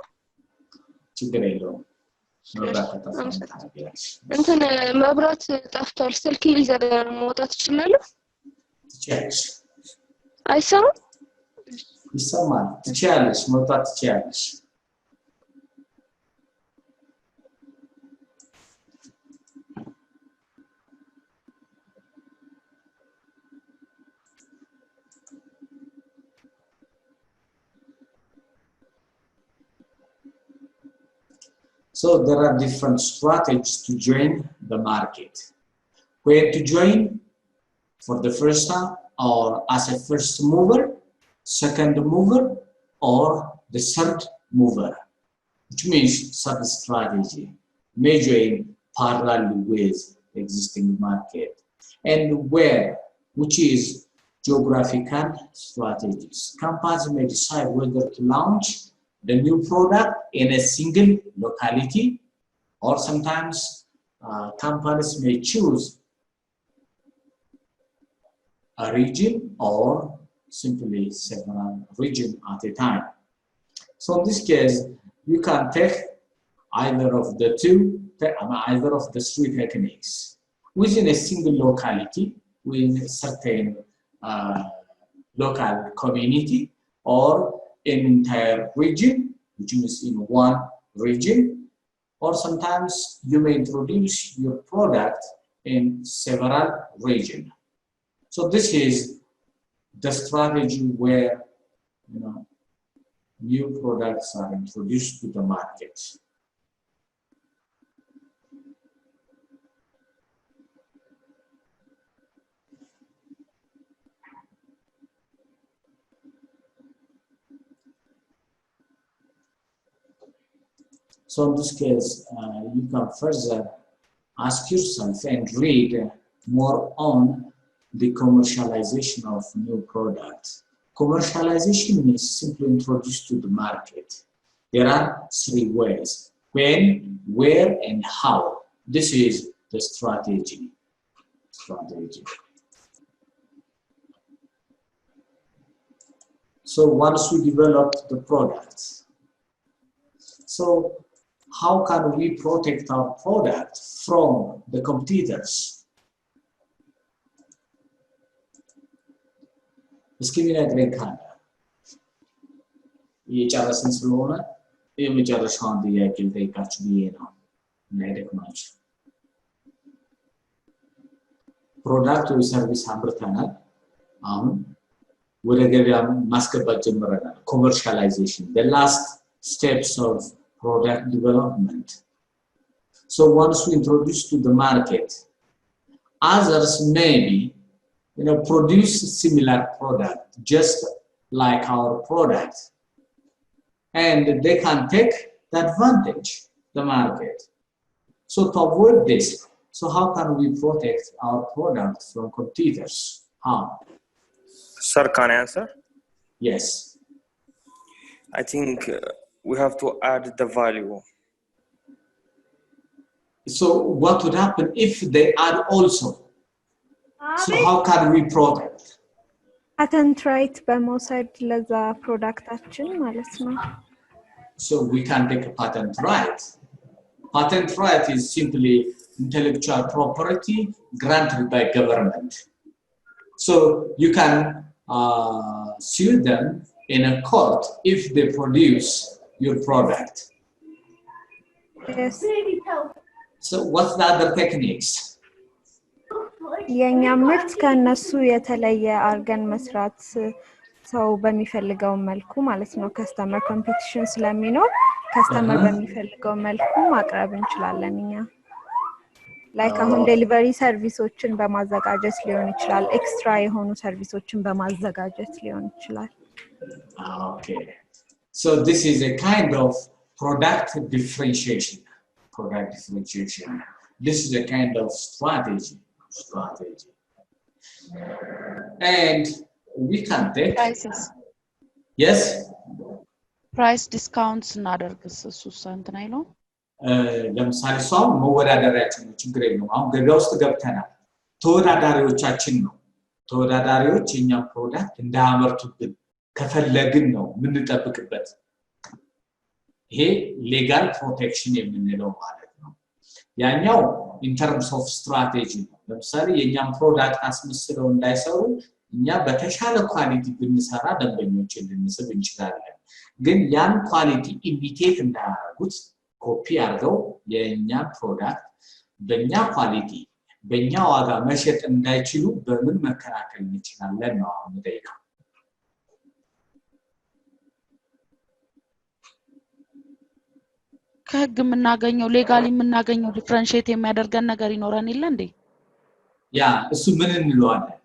ችግር የለውም። መብራት ከጠፋ ታዲያለሽ። እንትን መብራት ጠፍቷል፣ ስልኬ ሊዘጋ ነው። መውጣት እችላለሁ? ትችያለሽ። አይሰማም? ይሰማል። ትችያለሽ፣ መውጣት ትችያለሽ። So there are different strategies to join the market. Where to join for the first time, or as a first mover, second mover, or the third mover, which means sub-strategy, measuring parallel with existing market. And where, which is geographical strategies. Companies may decide whether to launch the new product in a single locality, or sometimes companies may choose a region or simply several regions at a time. So in this case, you can take either of the either of the three techniques within a single locality, with a certain local community, or an entire region, which means in one region, or sometimes you may introduce your product in several regions. So this is the strategy where new products are introduced to the market. So in this case, you can further ask yourself and read more on the commercialization of new products. Commercialization means simply introduced to the market. There are three ways: when, where, and how. This is the strategy. So once we develop the products, so how can we protect our product from the competitors? እስኪ የሚነግረኝ ካለ እየጨረስን ስለሆነ የመጨረሻውን ጥያቄ ልጠይቃችሁ ብዬ ነው እንዳይደክማችሁ። ፕሮዳክት ወይ ሰርቪስ አምርተናል። አሁን ወደ ገበያ ማስገባት ጀምረናል። ኮመርሻላይዜሽን the last steps of product development. So once we introduce to the market, others maybe produce similar product just like our product, and they can take the advantage, the market. So to avoid this, so how can we protect our product from competitors? How? Sir, can I answer? Yes. I think we have to add the value. So what would happen if they add also? So how can we protect? patent right በመውሰድ ለዛ ፕሮዳክታችን ማለት ነው። So we can take a patent right. Patent right is simply intellectual property granted by government. So you can sue them in a court if they produce your product. Yes. So what's the other techniques? የኛ ምርት ከነሱ የተለየ አርገን መስራት ሰው በሚፈልገው መልኩ ማለት ነው። ከስተመር ኮምፒቲሽን ስለሚኖር ከስተመር በሚፈልገው መልኩ ማቅረብ እንችላለን እኛ። ላይክ አሁን ዴሊቨሪ ሰርቪሶችን በማዘጋጀት ሊሆን ይችላል፣ ኤክስትራ የሆኑ ሰርቪሶችን በማዘጋጀት ሊሆን ይችላል። Okay. So this is a kind of product differentiation. This is a kind of strategy. And we can take prices. Yes. Price discounts እናደርግስ እሱስ እንትን አይለው? ለምሳሌ ሰው መወዳደሪያችን ነው፣ ችግር የለውም። አሁን ገበያ ውስጥ ገብተናል፣ ተወዳዳሪዎቻችን ነው። ተወዳዳሪዎች የኛ ፕሮዳክት እንዳያመርቱብን ከፈለግን ነው የምንጠብቅበት። ይሄ ሌጋል ፕሮቴክሽን የምንለው ማለት ነው። ያኛው in terms of strategy ነው። ለምሳሌ የኛን ፕሮዳክት አስመስለው እንዳይሰሩ እኛ በተሻለ ኳሊቲ ብንሰራ ደንበኞችን ልንስብ እንችላለን። ግን ያን ኳሊቲ ኢሚቴት እንዳያደርጉት ኮፒ አድርገው የኛ ፕሮዳክት በእኛ ኳሊቲ በእኛ ዋጋ መሸጥ እንዳይችሉ በምን መከላከል እንችላለን ነው አሁን የምጠይቀው። ከህግ የምናገኘው ሌጋሊ የምናገኘው ዲፈረንሺየት የሚያደርገን ነገር ይኖረን ይላል እንዴ? ያ እሱ ምን እንለዋለን?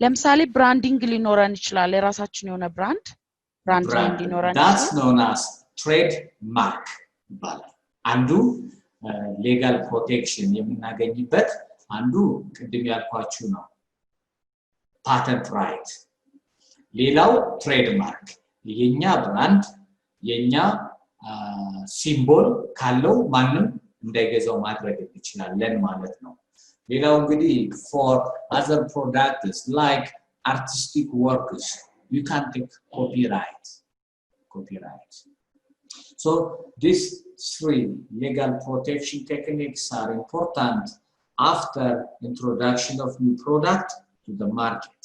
ለምሳሌ ብራንዲንግ ሊኖረን ይችላል። የራሳችን የሆነ ብራንድ ኔም ሊኖረን ይችላል። That's known as trademark ይባላል። አንዱ ሌጋል ፕሮቴክሽን የምናገኝበት አንዱ ቅድም ያልኳችሁ ነው፣ ፓተንት ራይት። ሌላው ትሬድማርክ፣ የኛ ብራንድ የኛ ሲምቦል ካለው ማንም እንዳይገዛው ማድረግ እንችላለን ማለት ነው። ሌላው እንግዲህ for other products like artistic works you can take copyright. So these three legal protection techniques are important after introduction of new product to the market.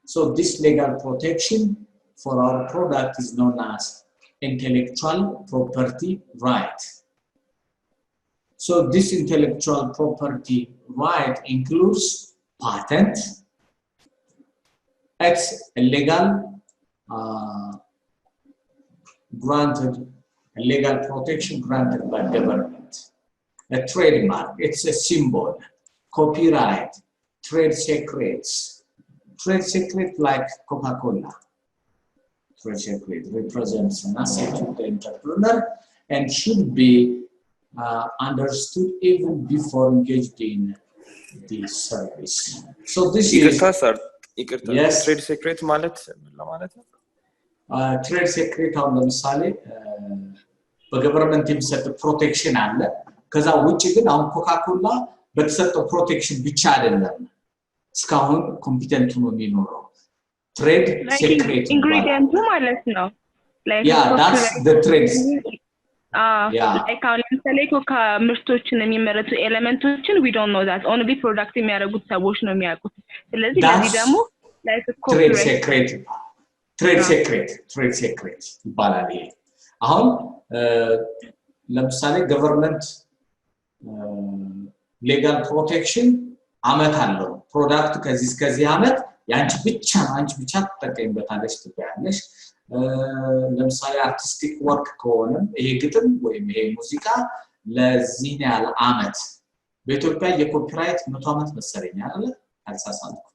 So this legal protection for our product is known as intellectual property right. So this intellectual property right includes patent. It's a legal legal protection granted by government. A trademark, it's a symbol. Copyright, trade secrets, trade secret like Coca-Cola. Trade secret represents an asset to the entrepreneur and should be understood even before engaged in the service. So this is yes. Trade secret ማለት ለማለት ነው trade secret አሁን ለምሳሌ በገቨርንመንት የሚሰጥ ፕሮቴክሽን አለ ከዛ ውጪ ግን አሁን ኮካኮላ በተሰጠው ፕሮቴክሽን ብቻ አይደለም እስካሁን ኮምፒተንት ነው የሚኖረው trade secret ingredient ማለት ነው like yeah that's the trades like አሁን ለምሳሌ ኮካ ምርቶችን የሚመረቱ ኤሌመንቶችን we don't know that only product የሚያደርጉት ሰዎች ነው የሚያውቁት ስለዚህ ለዚህ ደግሞ like trade secret ይባላል ይሄ አሁን ለምሳሌ ገቨርንመንት ሌጋል ፕሮቴክሽን አመት አለው ፕሮዳክት ከዚህ እስከዚህ አመት ያንቺ ብቻ ተጠቀምበታለሽ ትባያለሽ ለምሳሌ አርቲስቲክ ወርክ ከሆነ ይሄ ግጥም ወይም ይሄ ሙዚቃ ለዚህ ያለ አመት በኢትዮጵያ የኮፒራይት 100 አመት መሰለኝ አይደል አልሳሳትኩ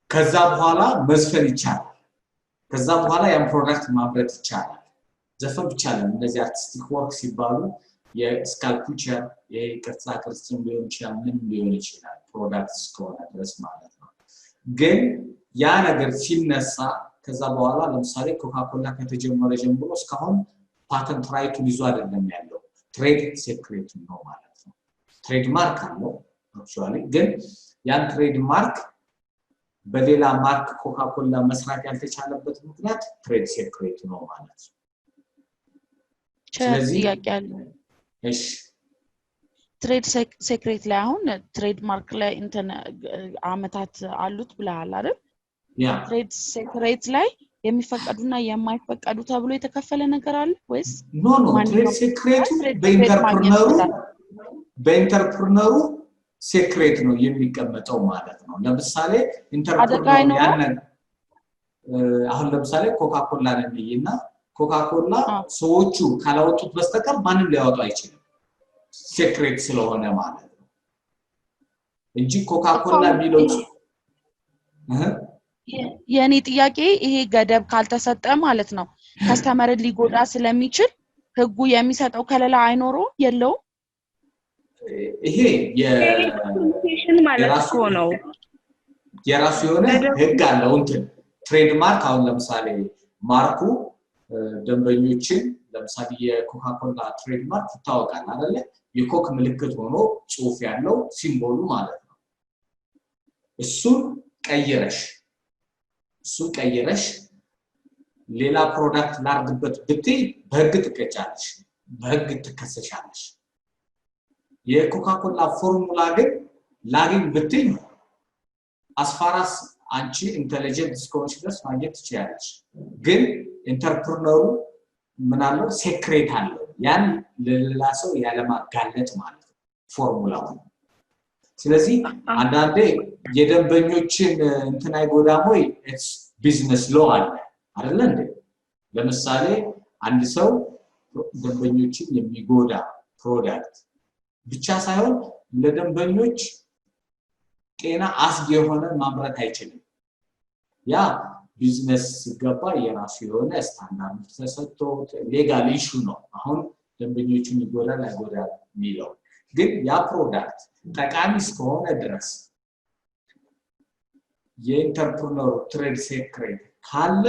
ከዛ በኋላ መዝፈን ይቻላል ከዛ በኋላ ያን ፕሮዳክት ማምረት ይቻላል ዘፈን ብቻ ነው እንደዚህ አርቲስቲክ ወርክ ሲባሉ የስካልፕቸር የቅርጻ ቅርጽም ሊሆን ይችላል ምን ሊሆን ይችላል ፕሮዳክትስ ከሆነ ድረስ ማለት ነው ግን ያ ነገር ሲነሳ ከዛ በኋላ ለምሳሌ ኮካኮላ ከተጀመረ ጀምሮ እስካሁን ፓተንት ራይቱን ይዞ አይደለም ያለው ትሬድ ሴክሬት ነው ማለት ነው ትሬድ ማርክ አለው አክቹአሊ ግን ያን ትሬድ ማርክ በሌላ ማርክ ኮካኮላ መስራት ያልተቻለበት ምክንያት ትሬድ ሴክሬት ነው ማለት ነው ስለዚህ ያቀያል እሺ ትሬድ ሴክሬት ላይ አሁን ትሬድ ማርክ ላይ እንትን አመታት አሉት ብለሃል አይደል ያ ትሬድ ሴክሬት ላይ የሚፈቀዱና የማይፈቀዱ ተብሎ የተከፈለ ነገር አለ ወይስ ኖ ትሬድ ሴክሬቱ በኢንተርፕረነሩ ሴክሬት ነው የሚቀመጠው ማለት ነው ለምሳሌ ኢንተርፕረነሩ ያንን አሁን ለምሳሌ ኮካኮላ ነኝና ኮካኮላ ሰዎቹ ካላወጡት በስተቀር ማንም ሊያወጣው አይችልም ሴክሬት ስለሆነ ማለት ነው እንጂ ኮካኮላ የሚለው የኔ ጥያቄ ይሄ ገደብ ካልተሰጠ ማለት ነው ከስተመርን ሊጎዳ ስለሚችል ህጉ የሚሰጠው ከለላ አይኖረው የለው ይሄ የኮሚኒኬሽን ማለት ነው የራሱ የሆነ ህግ አለው እንትን ትሬድማርክ አሁን ለምሳሌ ማርኩ ደንበኞችን ለምሳሌ የኮካኮላ ትሬድማርክ ይታወቃል አይደለ የኮክ ምልክት ሆኖ ጽሁፍ ያለው ሲምቦሉ ማለት ነው እሱን ቀይረሽ ሌላ ፕሮዳክት ላርግበት ብትይ በህግ ትቀጫለሽ በህግ ትከሰሻለሽ የኮካኮላ ፎርሙላ ግን ላግኝ ብትይ አስፋራስ አንቺ ኢንተለጀንት ስኮርሽ ድረስ ማግኘት ትችያለሽ ግን ኢንተርፕረነሩ ምናለው ሴክሬት አለው ያን ለሌላ ሰው ያለማጋለጥ ማለት ነው ፎርሙላው ስለዚህ አንዳንዴ የደንበኞችን እንትን አይጎዳም ወይ ኢትስ ቢዝነስ ሎ አለ አይደል እንዴ ለምሳሌ አንድ ሰው ደንበኞችን የሚጎዳ ፕሮዳክት ብቻ ሳይሆን ለደንበኞች ጤና አስጊ የሆነ ማምረት አይችልም ያ ቢዝነስ ሲገባ የራሱ የሆነ ስታንዳርድ ተሰጥቶ ሌጋል ኢሹ ነው አሁን ደንበኞችን ይጎዳል አይጎዳል የሚለው ግን ያ ፕሮዳክት ጠቃሚ እስከሆነ ድረስ የኢንተርፕረነር ትሬድ ሴክሬት ካለ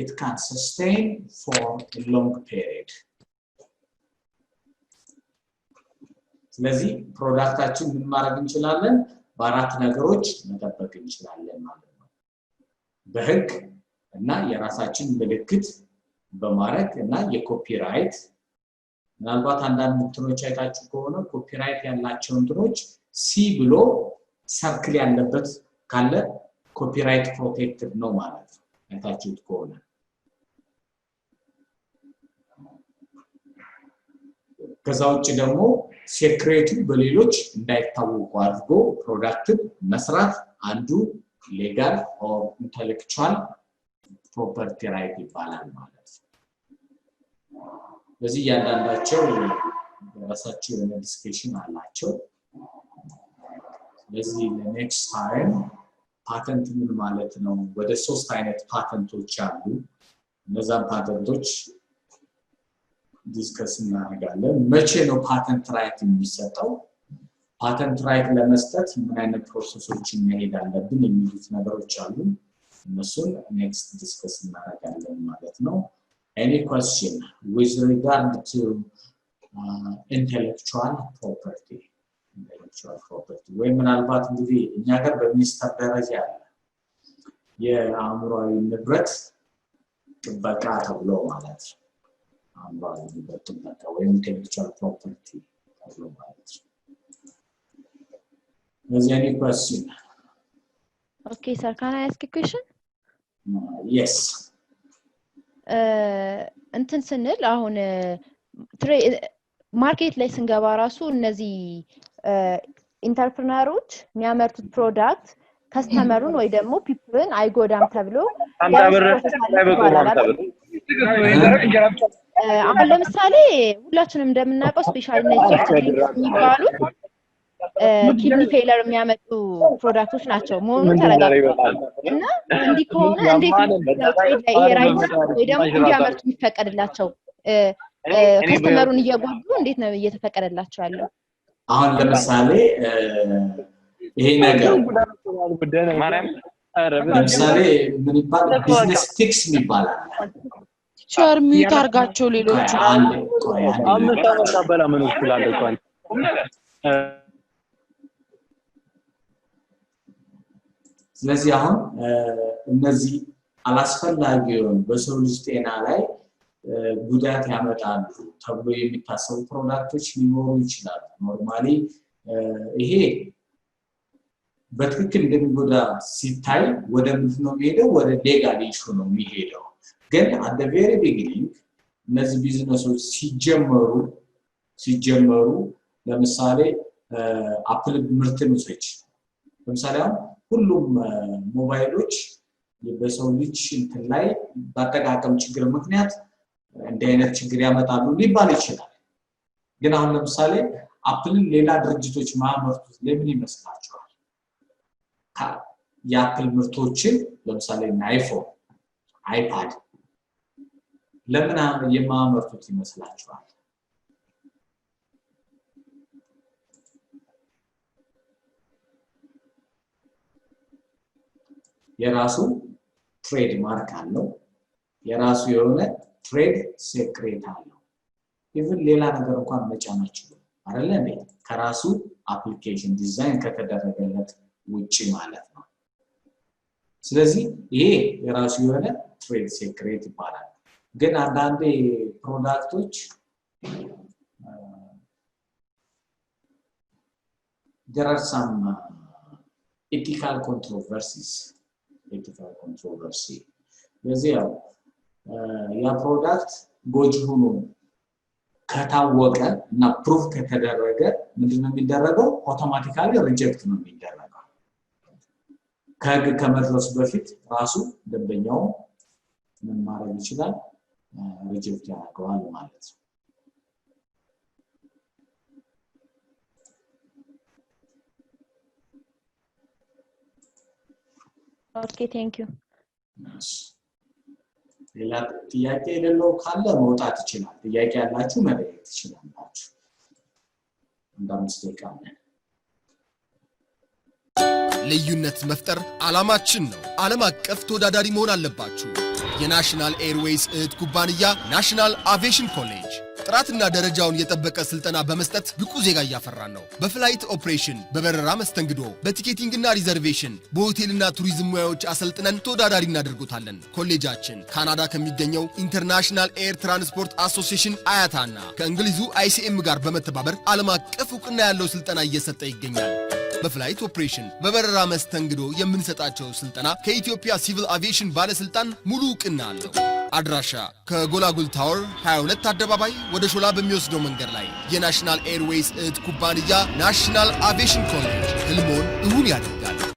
it can sustain for a long period ስለዚህ ፕሮዳክታችን ምን ማድረግ እንችላለን በአራት ነገሮች መጠበቅ እንችላለን ማለት ነው በህግ እና የራሳችን ምልክት በማድረግ እና የኮፒራይት ምናልባት አንዳንድ እንትኖች አይታችሁ ከሆነ ኮፒራይት ያላቸው እንትኖች ሲ ብሎ ሰርክል ያለበት ካለ ኮፒራይት ፕሮቴክትድ ነው ማለት ነው አይታችሁት ከሆነ ከዛ ውጭ ደግሞ ሴክሬቱ በሌሎች እንዳይታወቁ አድርጎ ፕሮዳክትን መስራት አንዱ ሌጋል ኦር ኢንተሌክቹዋል ፕሮፐርቲ ራይት ይባላል ማለት ነው በዚህ ያንዳንዳቸው ራሳቸው የሆነ ዲስከሽን አላቸው ስለዚህ next time ፓተንት ምን ማለት ነው? ወደ 3 አይነት ፓተንቶች አሉ። እነዛን ፓተንቶች ዲስከስ እናደርጋለን። መቼ ነው ፓተንት ራይት የሚሰጠው? ፓተንት ራይት ለመስጠት ምን አይነት ፕሮሰሶችን መሄድ አለብን የሚሉት ነገሮች አሉ። እነሱን ኔክስት ዲስከስ እናደርጋለን ማለት ነው። Any question with regard to intellectual property? Intellectual property. ወይ ምናልባት እንግዲህ እኛ ጋር በሚኒስተር ደረጃ ያለ የአእምሮአዊ ንብረት ጥበቃ ተብሎ ማለት ነው። አእምሮአዊ ንብረት ጥበቃ ወይ intellectual property ተብሎ ማለት ነው። Is there any question? Okay, sir, can I ask a question? Yes. እንትን ስንል አሁን ማርኬት ላይ ስንገባ ራሱ እነዚህ ኢንተርፕረነሮች የሚያመርቱት ፕሮዳክት ከስተመሩን ወይ ደግሞ ፒፕልን አይጎዳም ተብሎ አሁን ለምሳሌ ሁላችንም እንደምናውቀው ስፔሻሊ እነዚህ የሚባሉት ኪድኒ ፌለር የሚያመጡ ፕሮዳክቶች ናቸው መሆኑን ተረጋግጧል። እና እንዲህ ከሆነ እንዴት ይሄ ራይት ወይ ደግሞ እንዲያመርቱ የሚፈቀድላቸው ከስተመሩን እየጎዱ እንዴት ነው እየተፈቀደላቸው ያለው? አሁን ለምሳሌ ይሄ ነገር ለምሳሌ ምን ይባላል? ቢዝነስ ቲክስ ይባላል። ሸርሚት አርጋቸው ሌሎች አምስት አመት አበላ ምን ይችላል እንኳን ስለዚህ አሁን እነዚህ አላስፈላጊውን በሰው ልጅ ጤና ላይ ጉዳት ያመጣሉ ተብሎ የሚታሰቡ ፕሮዳክቶች ሊኖሩ ይችላሉ። ኖርማሊ ይሄ በትክክል እንደሚጎዳ ሲታይ ወደ ምንድን ነው የሚሄደው? ወደ ሌጋል ኢሹ ነው የሚሄደው። ግን at the very beginning እነዚህ ቢዝነሶች ሲጀመሩ ለምሳሌ አፕል ምርትን ውሰጅ። ለምሳሌ ሁሉም ሞባይሎች በሰው ልጅ እንትን ላይ በአጠቃቀም ችግር ምክንያት እንደ አይነት ችግር ያመጣሉ ሊባል ይችላል። ግን አሁን ለምሳሌ አፕልን ሌላ ድርጅቶች ማምርቱት ለምን ይመስላችኋል? የአፕል ምርቶችን ለምሳሌ አይፎን፣ አይፓድ ለምን የማምርቱት ይመስላችኋል? የራሱ ትሬድ ማርክ አለው። የራሱ የሆነ ትሬድ ሴክሬት አለው። ኢቭን ሌላ ነገር እንኳን መጫን አይችልም አይደል እንዴ? ከራሱ አፕሊኬሽን ዲዛይን ከተደረገለት ውጪ ማለት ነው። ስለዚህ ይሄ የራሱ የሆነ ትሬድ ሴክሬት ይባላል። ግን አንዳንዴ ፕሮዳክቶች there are some ethical controversies. ለዚህ ያ ፕሮዳክት ጎጂ ሆኖ ከታወቀ እና ፕሩፍ ከተደረገ ምንድነው የሚደረገው? አውቶማቲካሊ ሪጀክት ነው የሚደረገው። ከህግ ከመድረሱ በፊት ራሱ ደንበኛው ምን ማድረግ ይችላል? ሪጀክት ያደርገዋል ማለት ነው። Okay, thank you. ሌላ ጥያቄ የሌለው ካለ መውጣት ይችላል። ጥያቄ ያላችሁ መጠየቅ ትችላላችሁ። እንደምትጠይቃ ልዩነት መፍጠር ዓላማችን ነው። ዓለም አቀፍ ተወዳዳሪ መሆን አለባችሁ። የናሽናል ኤርዌይስ እህት ኩባንያ ናሽናል አቪዬሽን ኮሌጅ ጥራትና ደረጃውን የጠበቀ ስልጠና በመስጠት ብቁ ዜጋ እያፈራን ነው። በፍላይት ኦፕሬሽን፣ በበረራ መስተንግዶ፣ በቲኬቲንግና ሪዘርቬሽን፣ በሆቴልና ቱሪዝም ሙያዎች አሰልጥነን ተወዳዳሪ እናደርጎታለን። ኮሌጃችን ካናዳ ከሚገኘው ኢንተርናሽናል ኤር ትራንስፖርት አሶሲዬሽን አያታና ከእንግሊዙ ICM ጋር በመተባበር ዓለም አቀፍ ዕውቅና ያለው ስልጠና እየሰጠ ይገኛል። በፍላይት ኦፕሬሽን፣ በበረራ መስተንግዶ የምንሰጣቸው ስልጠና ከኢትዮጵያ ሲቪል አቪዬሽን ባለስልጣን ሙሉ ዕውቅና አለው። አድራሻ ከጎላጉል ታወር 22 አደባባይ ወደ ሾላ በሚወስደው መንገድ ላይ የናሽናል ኤርዌይስ እህት ኩባንያ ናሽናል አቪዬሽን ኮሌጅ ህልሞን እውን ያድርጉ።